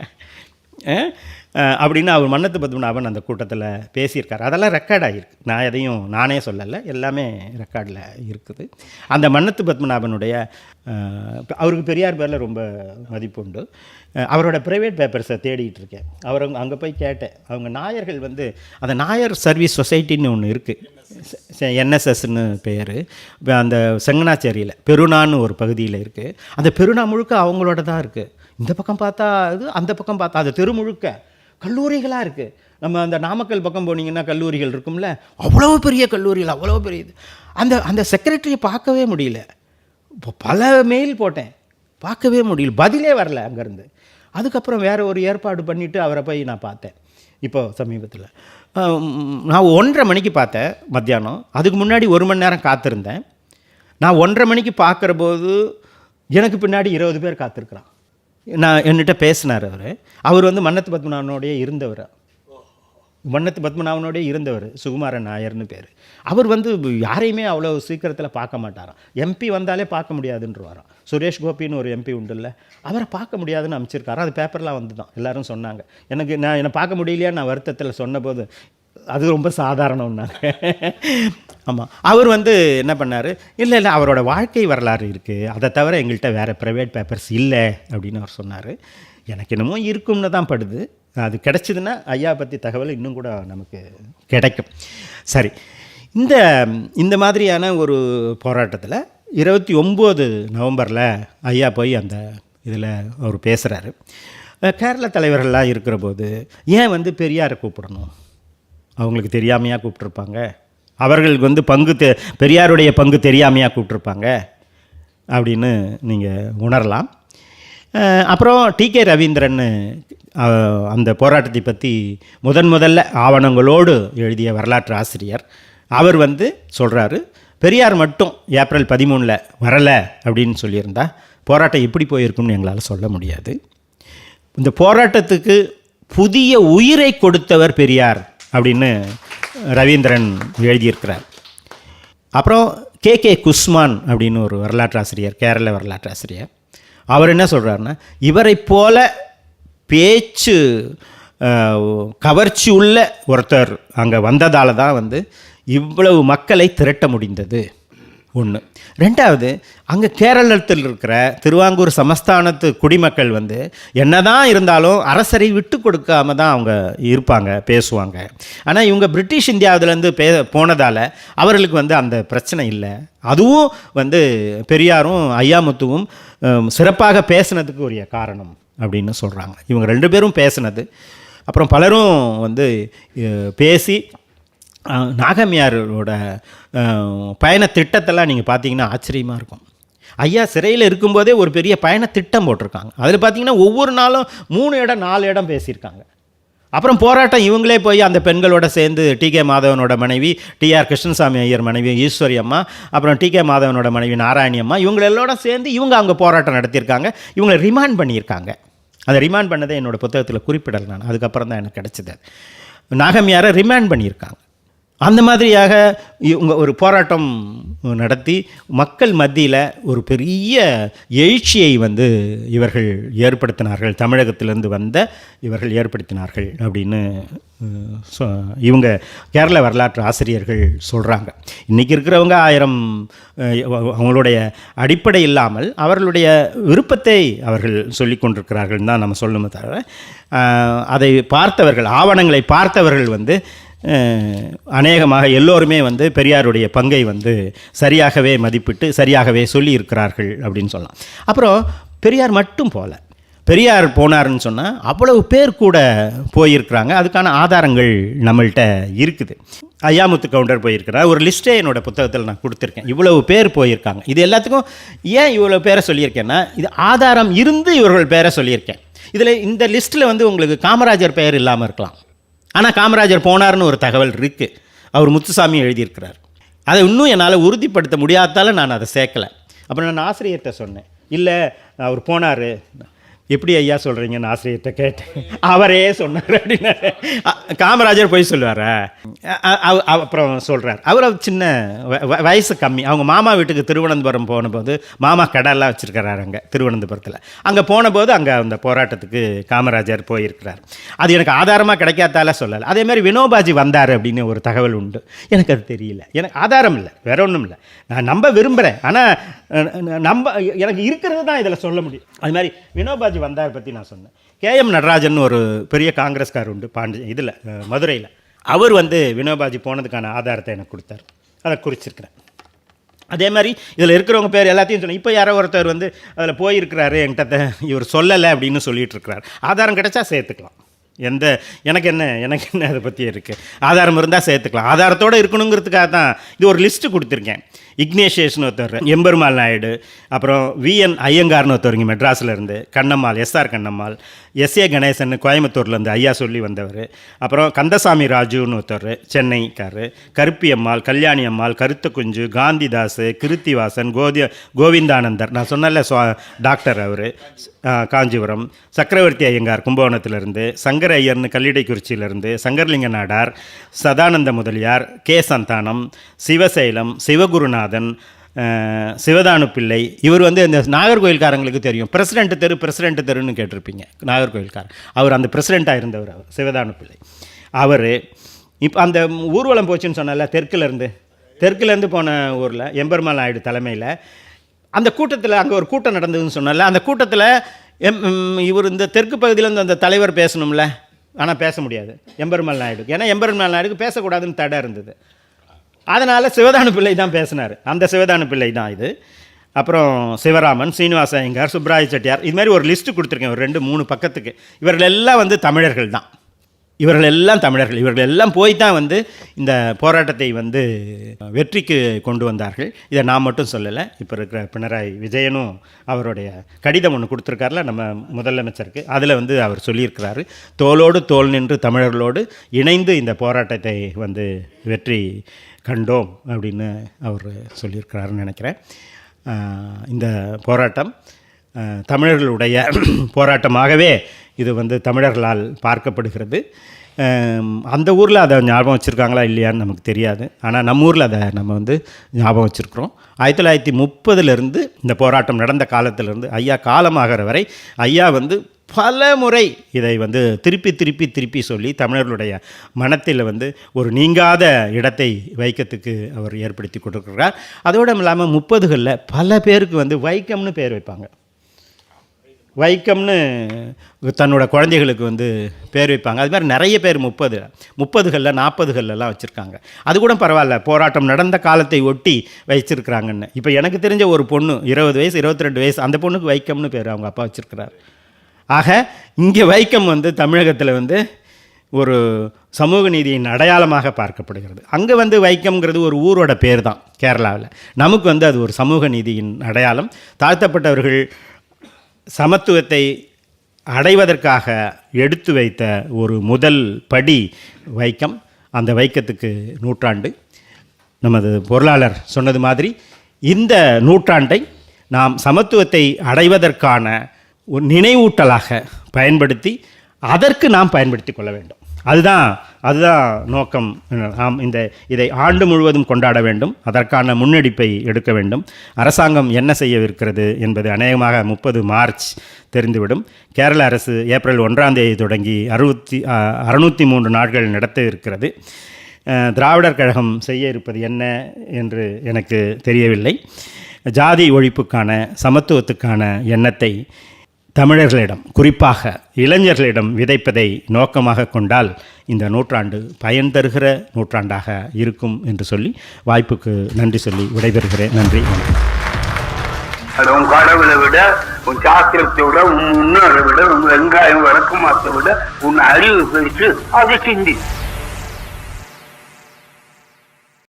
அப்படின்னு அவர் மன்னத்து பத்மநாபன் அந்த கூட்டத்தில் பேசியிருக்கார். அதெல்லாம் ரெக்கார்ட் ஆகிருக்கு. நான் எதையும் நானே சொல்லலை, எல்லாமே ரெக்கார்டில் இருக்குது. அந்த மன்னத்து பத்மநாபனுடைய அவருக்கு பெரியார் பேரில் ரொம்ப மதிப்பு உண்டு. அவரோட ப்ரைவேட் பேப்பர்ஸை தேடிகிட்டு இருக்கேன். அங்கே போய் கேட்டேன். அவங்க நாயர்கள் வந்து அந்த நாயர் சர்வீஸ் சொசைட்டின்னு ஒன்று இருக்குது, என்எஸ்எஸ்ன்னு பேர். அந்த செங்கனாச்சேரியில் பெருனான்னு ஒரு பகுதியில் இருக்குது. அந்த பெருனா முழுக்க அவங்களோட தான் இருக்குது. இந்த பக்கம் பார்த்தா அது, அந்த பக்கம் பார்த்தா அது, தெரு முழுக்க கல்லூரிகளாக இருக்குது. நம்ம அந்த நாமக்கல் பக்கம் போனீங்கன்னா கல்லூரிகள் இருக்கும்ல, அவ்வளோ பெரிய கல்லூரிகள், அவ்வளோ பெரிய இது. அந்த செக்ரட்டரியை பார்க்கவே முடியல. இப்போ பல மெயில் போட்டேன், பார்க்கவே முடியல, பதிலே வரல அங்கேருந்து. அதுக்கப்புறம் வேறு ஒரு ஏற்பாடு பண்ணிவிட்டு அவரை போய் நான் பார்த்தேன் இப்போ சமீபத்தில். நான் 1:30 மணிக்கு பார்த்தேன் மத்தியானம். அதுக்கு முன்னாடி 1 மணி நேரம் காத்திருந்தேன். நான் 1:30 மணிக்கு பார்க்குற போது எனக்கு பின்னாடி 20 பேர் காத்திருக்கிறான். நான் என்கிட்ட பேசினார். அவர் வந்து மன்னத்து பத்மநாபனோடைய இருந்தவர். மன்னத்து பத்மநாபனோடைய இருந்தவர் சுகுமாரன் நாயர்னு பேர். அவர் வந்து யாரையுமே அவ்வளோ சீக்கிரத்தில் பார்க்க மாட்டாராம். எம்பி வந்தாலே பார்க்க முடியாதுன்றவாராம். சுரேஷ் கோபின்னு ஒரு எம்பி உண்டுல்ல, அவரை பார்க்க முடியாதுன்னு அமைச்சிருக்காரு. அது பேப்பர்லாம் வந்து தான் எல்லோரும் சொன்னாங்க. என்னை பார்க்க முடியலையா நான் வருத்தத்தில் சொன்னபோது அது ரொம்ப சாதாரணம்னாங்க. ஆமாம், அவர் வந்து என்ன பண்ணார், இல்லை அவரோட வாழ்க்கை வரலாறு இருக்குது, அதை தவிர எங்கள்கிட்ட வேறு ப்ரைவேட் பேப்பர்ஸ் இல்லை அப்படின்னு அவர் சொன்னார். எனக்கு என்னமோ இருக்கும்னு தான் படுது. அது கிடச்சிதுன்னா ஐயா பற்றி தகவல் இன்னும் கூட நமக்கு கிடைக்கும். சரி, இந்த மாதிரியான ஒரு போராட்டத்தில் 29 நவம்பரில் ஐயா போய் அந்த இதில் அவர் பேசுகிறாரு. கேரள தலைவர்கள்லாம் இருக்கிற போது ஏன் வந்து பெரியாரை கூப்பிடணும்? அவங்களுக்கு தெரியாமையாக கூப்பிட்ருப்பாங்க. அவர்களுக்கு வந்து பெரியாருடைய பங்கு தெரியாமையாக கூப்பிட்ருப்பாங்க அப்படின்னு நீங்கள் உணரலாம். அப்புறம் டிகே ரவீந்திரன் அந்த போராட்டத்தை பற்றி முதல்ல ஆவணங்களோடு எழுதிய வரலாற்று ஆசிரியர். அவர் வந்து சொல்கிறாரு, பெரியார் மட்டும் ஏப்ரல் 13 வரலை அப்படின்னு சொல்லியிருந்தா போராட்டம் எப்படி போயிருக்கும்னு எங்களால் சொல்ல முடியாது. இந்த போராட்டத்துக்கு புதிய உயிரை கொடுத்தவர் பெரியார் அப்படின்னு ரவீந்திரன் எழுதியிருக்கிறார். அப்புறம் கே குஸ்மான் அப்படின்னு ஒரு வரலாற்று ஆசிரியர், கேரள வரலாற்று ஆசிரியர், அவர் என்ன சொல்கிறாருன்னா, இவரை போல பேச்சு கவர்ச்சி உள்ள ஒருத்தர் அங்கே வந்ததால் தான் வந்து இவ்வளவு மக்களை திரட்ட முடிந்தது. ஒன்று. ரெண்டாவது, அங்கே கேரளத்தில் இருக்கிற திருவாங்கூர் சமஸ்தானத்து குடிமக்கள் வந்து என்னதான் இருந்தாலும் அரசரை விட்டு கொடுக்காம தான் அவங்க இருப்பாங்க, பேசுவாங்க. ஆனால் இவங்க பிரிட்டிஷ் இந்தியாவிலேருந்து போனதால் அவர்களுக்கு வந்து அந்த பிரச்சனை இல்லை. அதுவும் வந்து பெரியாரும் ஐயாமுத்துவும் சிறப்பாக பேசினதுக்கு உரிய காரணம் அப்படின்னு சொல்கிறாங்க. இவங்க 2 பேரும் பேசினது. அப்புறம் பலரும் வந்து பேசி நாகம்மையாரோட பயண திட்டத்தெல்லாம் நீங்கள் பார்த்தீங்கன்னா ஆச்சரியமாக இருக்கும். ஐயா சிறையில் இருக்கும்போதே ஒரு பெரிய பயண திட்டம் போட்டிருக்காங்க. அதில் பார்த்தீங்கன்னா ஒவ்வொரு நாளும் 3 இடம் 4 இடம் பேசியிருக்காங்க. அப்புறம் போராட்டம் இவங்களே போய் அந்த பெண்களோட சேர்ந்து டிகே மாதவனோட மனைவி டிஆர் கிருஷ்ணசாமி ஐயர் மனைவி ஈஸ்வரி அம்மா, அப்புறம் டிகே மாதவனோட மனைவி நாராயணி அம்மா, இவங்களோட சேர்ந்து இவங்க அங்கே போராட்டம் நடத்தியிருக்காங்க. இவங்களை ரிமாண்ட் பண்ணியிருக்காங்க. அதை ரிமாண்ட் பண்ணதை என்னோடய புத்தகத்தில் குறிப்பிடலை நான், அதுக்கப்புறம் தான் எனக்கு கிடச்சிது. நாகம்மையாரை ரிமாண்ட் பண்ணியிருக்காங்க. அந்த மாதிரியாக இவங்க ஒரு போராட்டம் நடத்தி மக்கள் மத்தியில் ஒரு பெரிய எழுச்சியை வந்து இவர்கள் ஏற்படுத்தினார்கள், தமிழகத்திலிருந்து வந்த இவர்கள் ஏற்படுத்தினார்கள் அப்படின்னு இவங்க கேரள வரலாற்று ஆசிரியர்கள் சொல்கிறாங்க. இன்றைக்கி இருக்கிறவங்க 1000 அவங்களுடைய அடிப்படை இல்லாமல் அவர்களுடைய விருப்பத்தை அவர்கள் சொல்லி கொண்டிருக்கிறார்கள் தான் நம்ம சொல்லணுமே தவிர, அதை பார்த்தவர்கள், ஆவணங்களை பார்த்தவர்கள் வந்து அநேகமாக எல்லோருமே வந்து பெரியாருடைய பங்கை வந்து சரியாகவே மதிப்பிட்டு சரியாகவே சொல்லி இருக்கிறார்கள் அப்படின்னு சொல்லலாம். அப்புறம் பெரியார் மட்டும் போல, பெரியார் போனார்னு சொன்னால் அவ்வளவு பேர் கூட போயிருக்கிறாங்க. அதுக்கான ஆதாரங்கள் நம்மள்கிட்ட இருக்குது. ஐயாமுத்து கவுண்டர் போயிருக்கிறார். ஒரு லிஸ்ட்டே என்னோடய புத்தகத்தில் நான் கொடுத்துருக்கேன். இவ்வளவு பேர் போயிருக்காங்க. இது எல்லாத்துக்கும் ஏன் இவ்வளோ பேரை சொல்லியிருக்கேன்னா, இது ஆதாரம் இருந்து இவர்கள் பேரை சொல்லியிருக்கேன். இதில் இந்த லிஸ்ட்டில் வந்து உங்களுக்கு காமராஜர் பெயர் இல்லாமல் இருக்கலாம். ஆனால் காமராஜர் போனார்னு ஒரு தகவல் இருக்குது. அவர் முத்துசாமி எழுதியிருக்கிறார். அதை இன்னும் என்னால் உறுதிப்படுத்த முடியாதால நான் அதை சேர்க்கலை. அப்புறம் நான் ஆசிரியர்கிட்ட சொன்னேன், இல்லை அவர் போனார். எப்படி ஐயா சொல்கிறீங்கன்னு ஆசிரியர்கிட்ட கேட்டேன். அவரே சொன்னார் அப்படின்னாரு. காமராஜர் போய் சொல்லுவாரா? அப்புறம் சொல்கிறார். அவர் சின்ன வயசு கம்மி. அவங்க மாமா வீட்டுக்கு திருவனந்தபுரம் போனபோது, மாமா கடையெல்லாம் வச்சுருக்கிறாரு அங்கே திருவனந்தபுரத்தில். அங்கே போனபோது அங்கே அந்த போராட்டத்துக்கு காமராஜர் போயிருக்கிறார். அது எனக்கு ஆதாரமாக கிடைக்காதால சொல்லலை. அதேமாதிரி வினோபாஜி வந்தார் அப்படின்னு ஒரு தகவல் உண்டு. எனக்கு அது தெரியல, எனக்கு ஆதாரம் இல்லை, வேற ஒன்றும் இல்லை. நான் நம்ப விரும்புகிறேன், ஆனால் எனக்கு இருக்கிறது தான் இதில் சொல்ல முடியும். அது மாதிரி வினோபாஜி வந்தார் பற்றி நான் சொன்னேன். KM நடராஜன் ஒரு பெரிய காங்கிரஸ்கார் உண்டு இதில் மதுரையில். அவர் வந்து வினோபாஜி போனதுக்கான ஆதாரத்தை எனக்கு கொடுத்தார். அதை குறிச்சிருக்கிறேன். அதே மாதிரி இதில் இருக்கிறவங்க பேர் எல்லாத்தையும் சொன்னேன். இப்போ யாரோ ஒருத்தர் வந்து அதில் போயிருக்கிறாரு, என்கிட்ட இவர் சொல்லலை அப்படின்னு சொல்லிட்டு இருக்கிறார். ஆதாரம் கிடைச்சா சேர்த்துக்கலாம். எனக்கு என்ன அதை பற்றி இருக்குது. ஆதாரம் இருந்தால் சேர்த்துக்கலாம். ஆதாரத்தோடு இருக்கணுங்கிறதுக்காக தான் இது ஒரு லிஸ்ட்டு கொடுத்துருக்கேன். இக்னேஷியஸ்னு ஒருத்தர், எம்பெருமாள் நாயுடு, அப்புறம் VN ஐயங்கார்னு ஒருத்தர் இங்கே மெட்ராஸில் இருந்து, கண்ணம்மாள், SR கண்ணம்மாள், SA கணேசன் கோயம்புத்தூர்லேருந்து ஐயா சொல்லி வந்தவர், அப்புறம் கந்தசாமி ராஜுன்னு ஒருத்தர் சென்னைக்காரர், கருப்பியம்மாள், கல்யாணி அம்மாள், கருத்த குஞ்சு, காந்திதாஸ், கிருத்திவாசன், கோவிந்தானந்தர், நான் சொன்னல டாக்டர் அவர் காஞ்சிபுரம், சக்கரவர்த்தி ஐயங்கார் கும்பகோணத்திலிருந்து, சங்கர ஐயர்னு கல்லிடைக்குறிச்சியிலிருந்து, சங்கர்லிங்க நாடார், சதானந்த முதலியார், K சந்தானம், சிவசைலம், சிவகுருநாதன், சிவதானு பிள்ளை. இவர் வந்து இந்த நாகர்கோயில்காரங்களுக்கு தெரியும், பிரசிடென்ட் தெருன்னு கேட்டிருப்பீங்க. நாகர்கோயில்காரர் அவர் அந்த பிரசிடெண்ட்டாக இருந்தவர். அவர் சிவதானு பிள்ளை. அவர் இப்போ அந்த ஊர்வலம் போச்சுன்னு சொன்னால, தெற்குலேருந்து போன ஊரில் எம்பெருமாள் நாயுடு தலைமையில் அந்த கூட்டத்தில், அங்கே ஒரு கூட்டம் நடந்ததுன்னு சொன்னால, அந்த கூட்டத்தில் இவர் இந்த தெற்கு பகுதியிலேருந்து அந்த தலைவர் பேசணும்ல, ஆனால் பேச முடியாது எம்பெருமாள் நாயுடு. ஏன்னா எம்பெருமாள் நாயுடுக்கு பேசக்கூடாதுன்னு தடை இருந்தது. அதனால் சிவதானு பிள்ளை தான் பேசினார். அந்த சிவதானு பிள்ளை தான் இது. அப்புறம் சிவராமன், சீனிவாச ஐயங்கார், சுப்ராய செட்டியார், இது மாதிரி ஒரு லிஸ்ட்டு கொடுத்துருக்கேன், ஒரு 2-3 பக்கத்துக்கு. இவர்கள் எல்லாம் வந்து தமிழர்கள் தான். இவர்கள் எல்லாம் போய் தான் வந்து இந்த போராட்டத்தை வந்து வெற்றிக்கு கொண்டு வந்தார்கள். இதை நான் மட்டும் சொல்லலை. இப்போ இருக்கிற பினராயி விஜயனும் அவருடைய கடிதம் ஒன்று கொடுத்துருக்காருல நம்ம முதலமைச்சருக்கு, அதில் வந்து அவர் சொல்லியிருக்கிறாரு, தோளோடு தோள் நின்று தமிழர்களோடு இணைந்து இந்த போராட்டத்தை வந்து வெற்றி கண்டோம் அப்படின்னு அவர் சொல்லியிருக்கிறாருன்னு நினைக்கிறேன். இந்த போராட்டம் தமிழர்களுடைய போராட்டமாகவே இது வந்து தமிழர்களால் பார்க்கப்படுகிறது. அந்த ஊரில் அதை ஞாபகம் வச்சுருக்காங்களா இல்லையான்னு நமக்கு தெரியாது. ஆனால் நம்ம ஊரில் அதை நம்ம வந்து ஞாபகம் வச்சுருக்குறோம். 1930 இந்த போராட்டம் நடந்த காலத்திலிருந்து ஐயா காலமாகிற வரை ஐயா வந்து பல முறை இதை வந்து திருப்பி சொல்லி தமிழர்களுடைய மனத்தில் வந்து ஒரு நீங்காத இடத்தை வைக்கத்துக்கு அவர் ஏற்படுத்தி கொடுக்குறார். அதோடு இல்லாமல் 30களில் பல பேருக்கு வந்து வைக்கம்னு பேர் வைப்பாங்க. வைக்கம்னு தன்னோட குழந்தைகளுக்கு வந்து பேர் வைப்பாங்க. அது மாதிரி நிறைய பேர் 30களில் 40களிலலாம் வச்சுருக்காங்க. அது கூட பரவாயில்ல, போராட்டம் நடந்த காலத்தை ஒட்டி வச்சிருக்கிறாங்கன்னு. இப்போ எனக்கு தெரிஞ்ச ஒரு பொண்ணு 20 வயசு 22 வயசு, அந்த பொண்ணுக்கு வைக்கம்னு பேர் அவங்க அப்பா வச்சுருக்கிறார். ஆக இங்கே வைக்கம் வந்து தமிழகத்தில் வந்து ஒரு சமூக நீதியின் அடையாளமாக பார்க்கப்படுகிறது. அங்கே வந்து வைக்கம்ங்கிறது ஒரு ஊரோட பேர் தான் கேரளாவில். நமக்கு வந்து அது ஒரு சமூக நீதியின் அடையாளம். தாழ்த்தப்பட்டவர்கள் சமத்துவத்தை அடைவதற்காக எடுத்து வைத்த ஒரு முதல் படி வைக்கம். அந்த வைக்கத்துக்கு நூற்றாண்டு. நமது பொருளாளர் சொன்னது மாதிரி இந்த நூற்றாண்டை நாம் சமத்துவத்தை அடைவதற்கான ஒரு நினைவூட்டலாக பயன்படுத்தி அதற்கு நாம் பயன்படுத்தி கொள்ள வேண்டும். அதுதான் அதுதான் நோக்கம். நாம் இதை ஆண்டு முழுவதும் கொண்டாட வேண்டும். அதற்கான முன்னெடுப்பை எடுக்க வேண்டும். அரசாங்கம் என்ன செய்யவிருக்கிறது என்பது அநேகமாக 30 மார்ச் தெரிந்துவிடும். கேரள அரசு ஏப்ரல் 1ஆம் தேதி தொடங்கி 603 நாட்கள் நடத்த இருக்கிறது. திராவிடர் கழகம் செய்ய இருப்பது என்ன என்று எனக்கு தெரியவில்லை. ஜாதி ஒழிப்புக்கான, சமத்துவத்துக்கான எண்ணத்தை தமிழர்களிடம், குறிப்பாக இளைஞர்களிடம் விதைப்பதை நோக்கமாக கொண்டால் இந்த நூற்றாண்டு பயன் தருகிற நூற்றாண்டாக இருக்கும் என்று சொல்லி வாய்ப்புக்கு நன்றி சொல்லி விடைபெறுகிறேன். நன்றி. உன் கடவுளை விட, உன் சாஸ்திரத்தை விட, உன் முன்னோரை விட, உன் வெங்காயம் வழக்கமாத்தை விட உன் அறிவு பெருசு, அதை சிந்தி.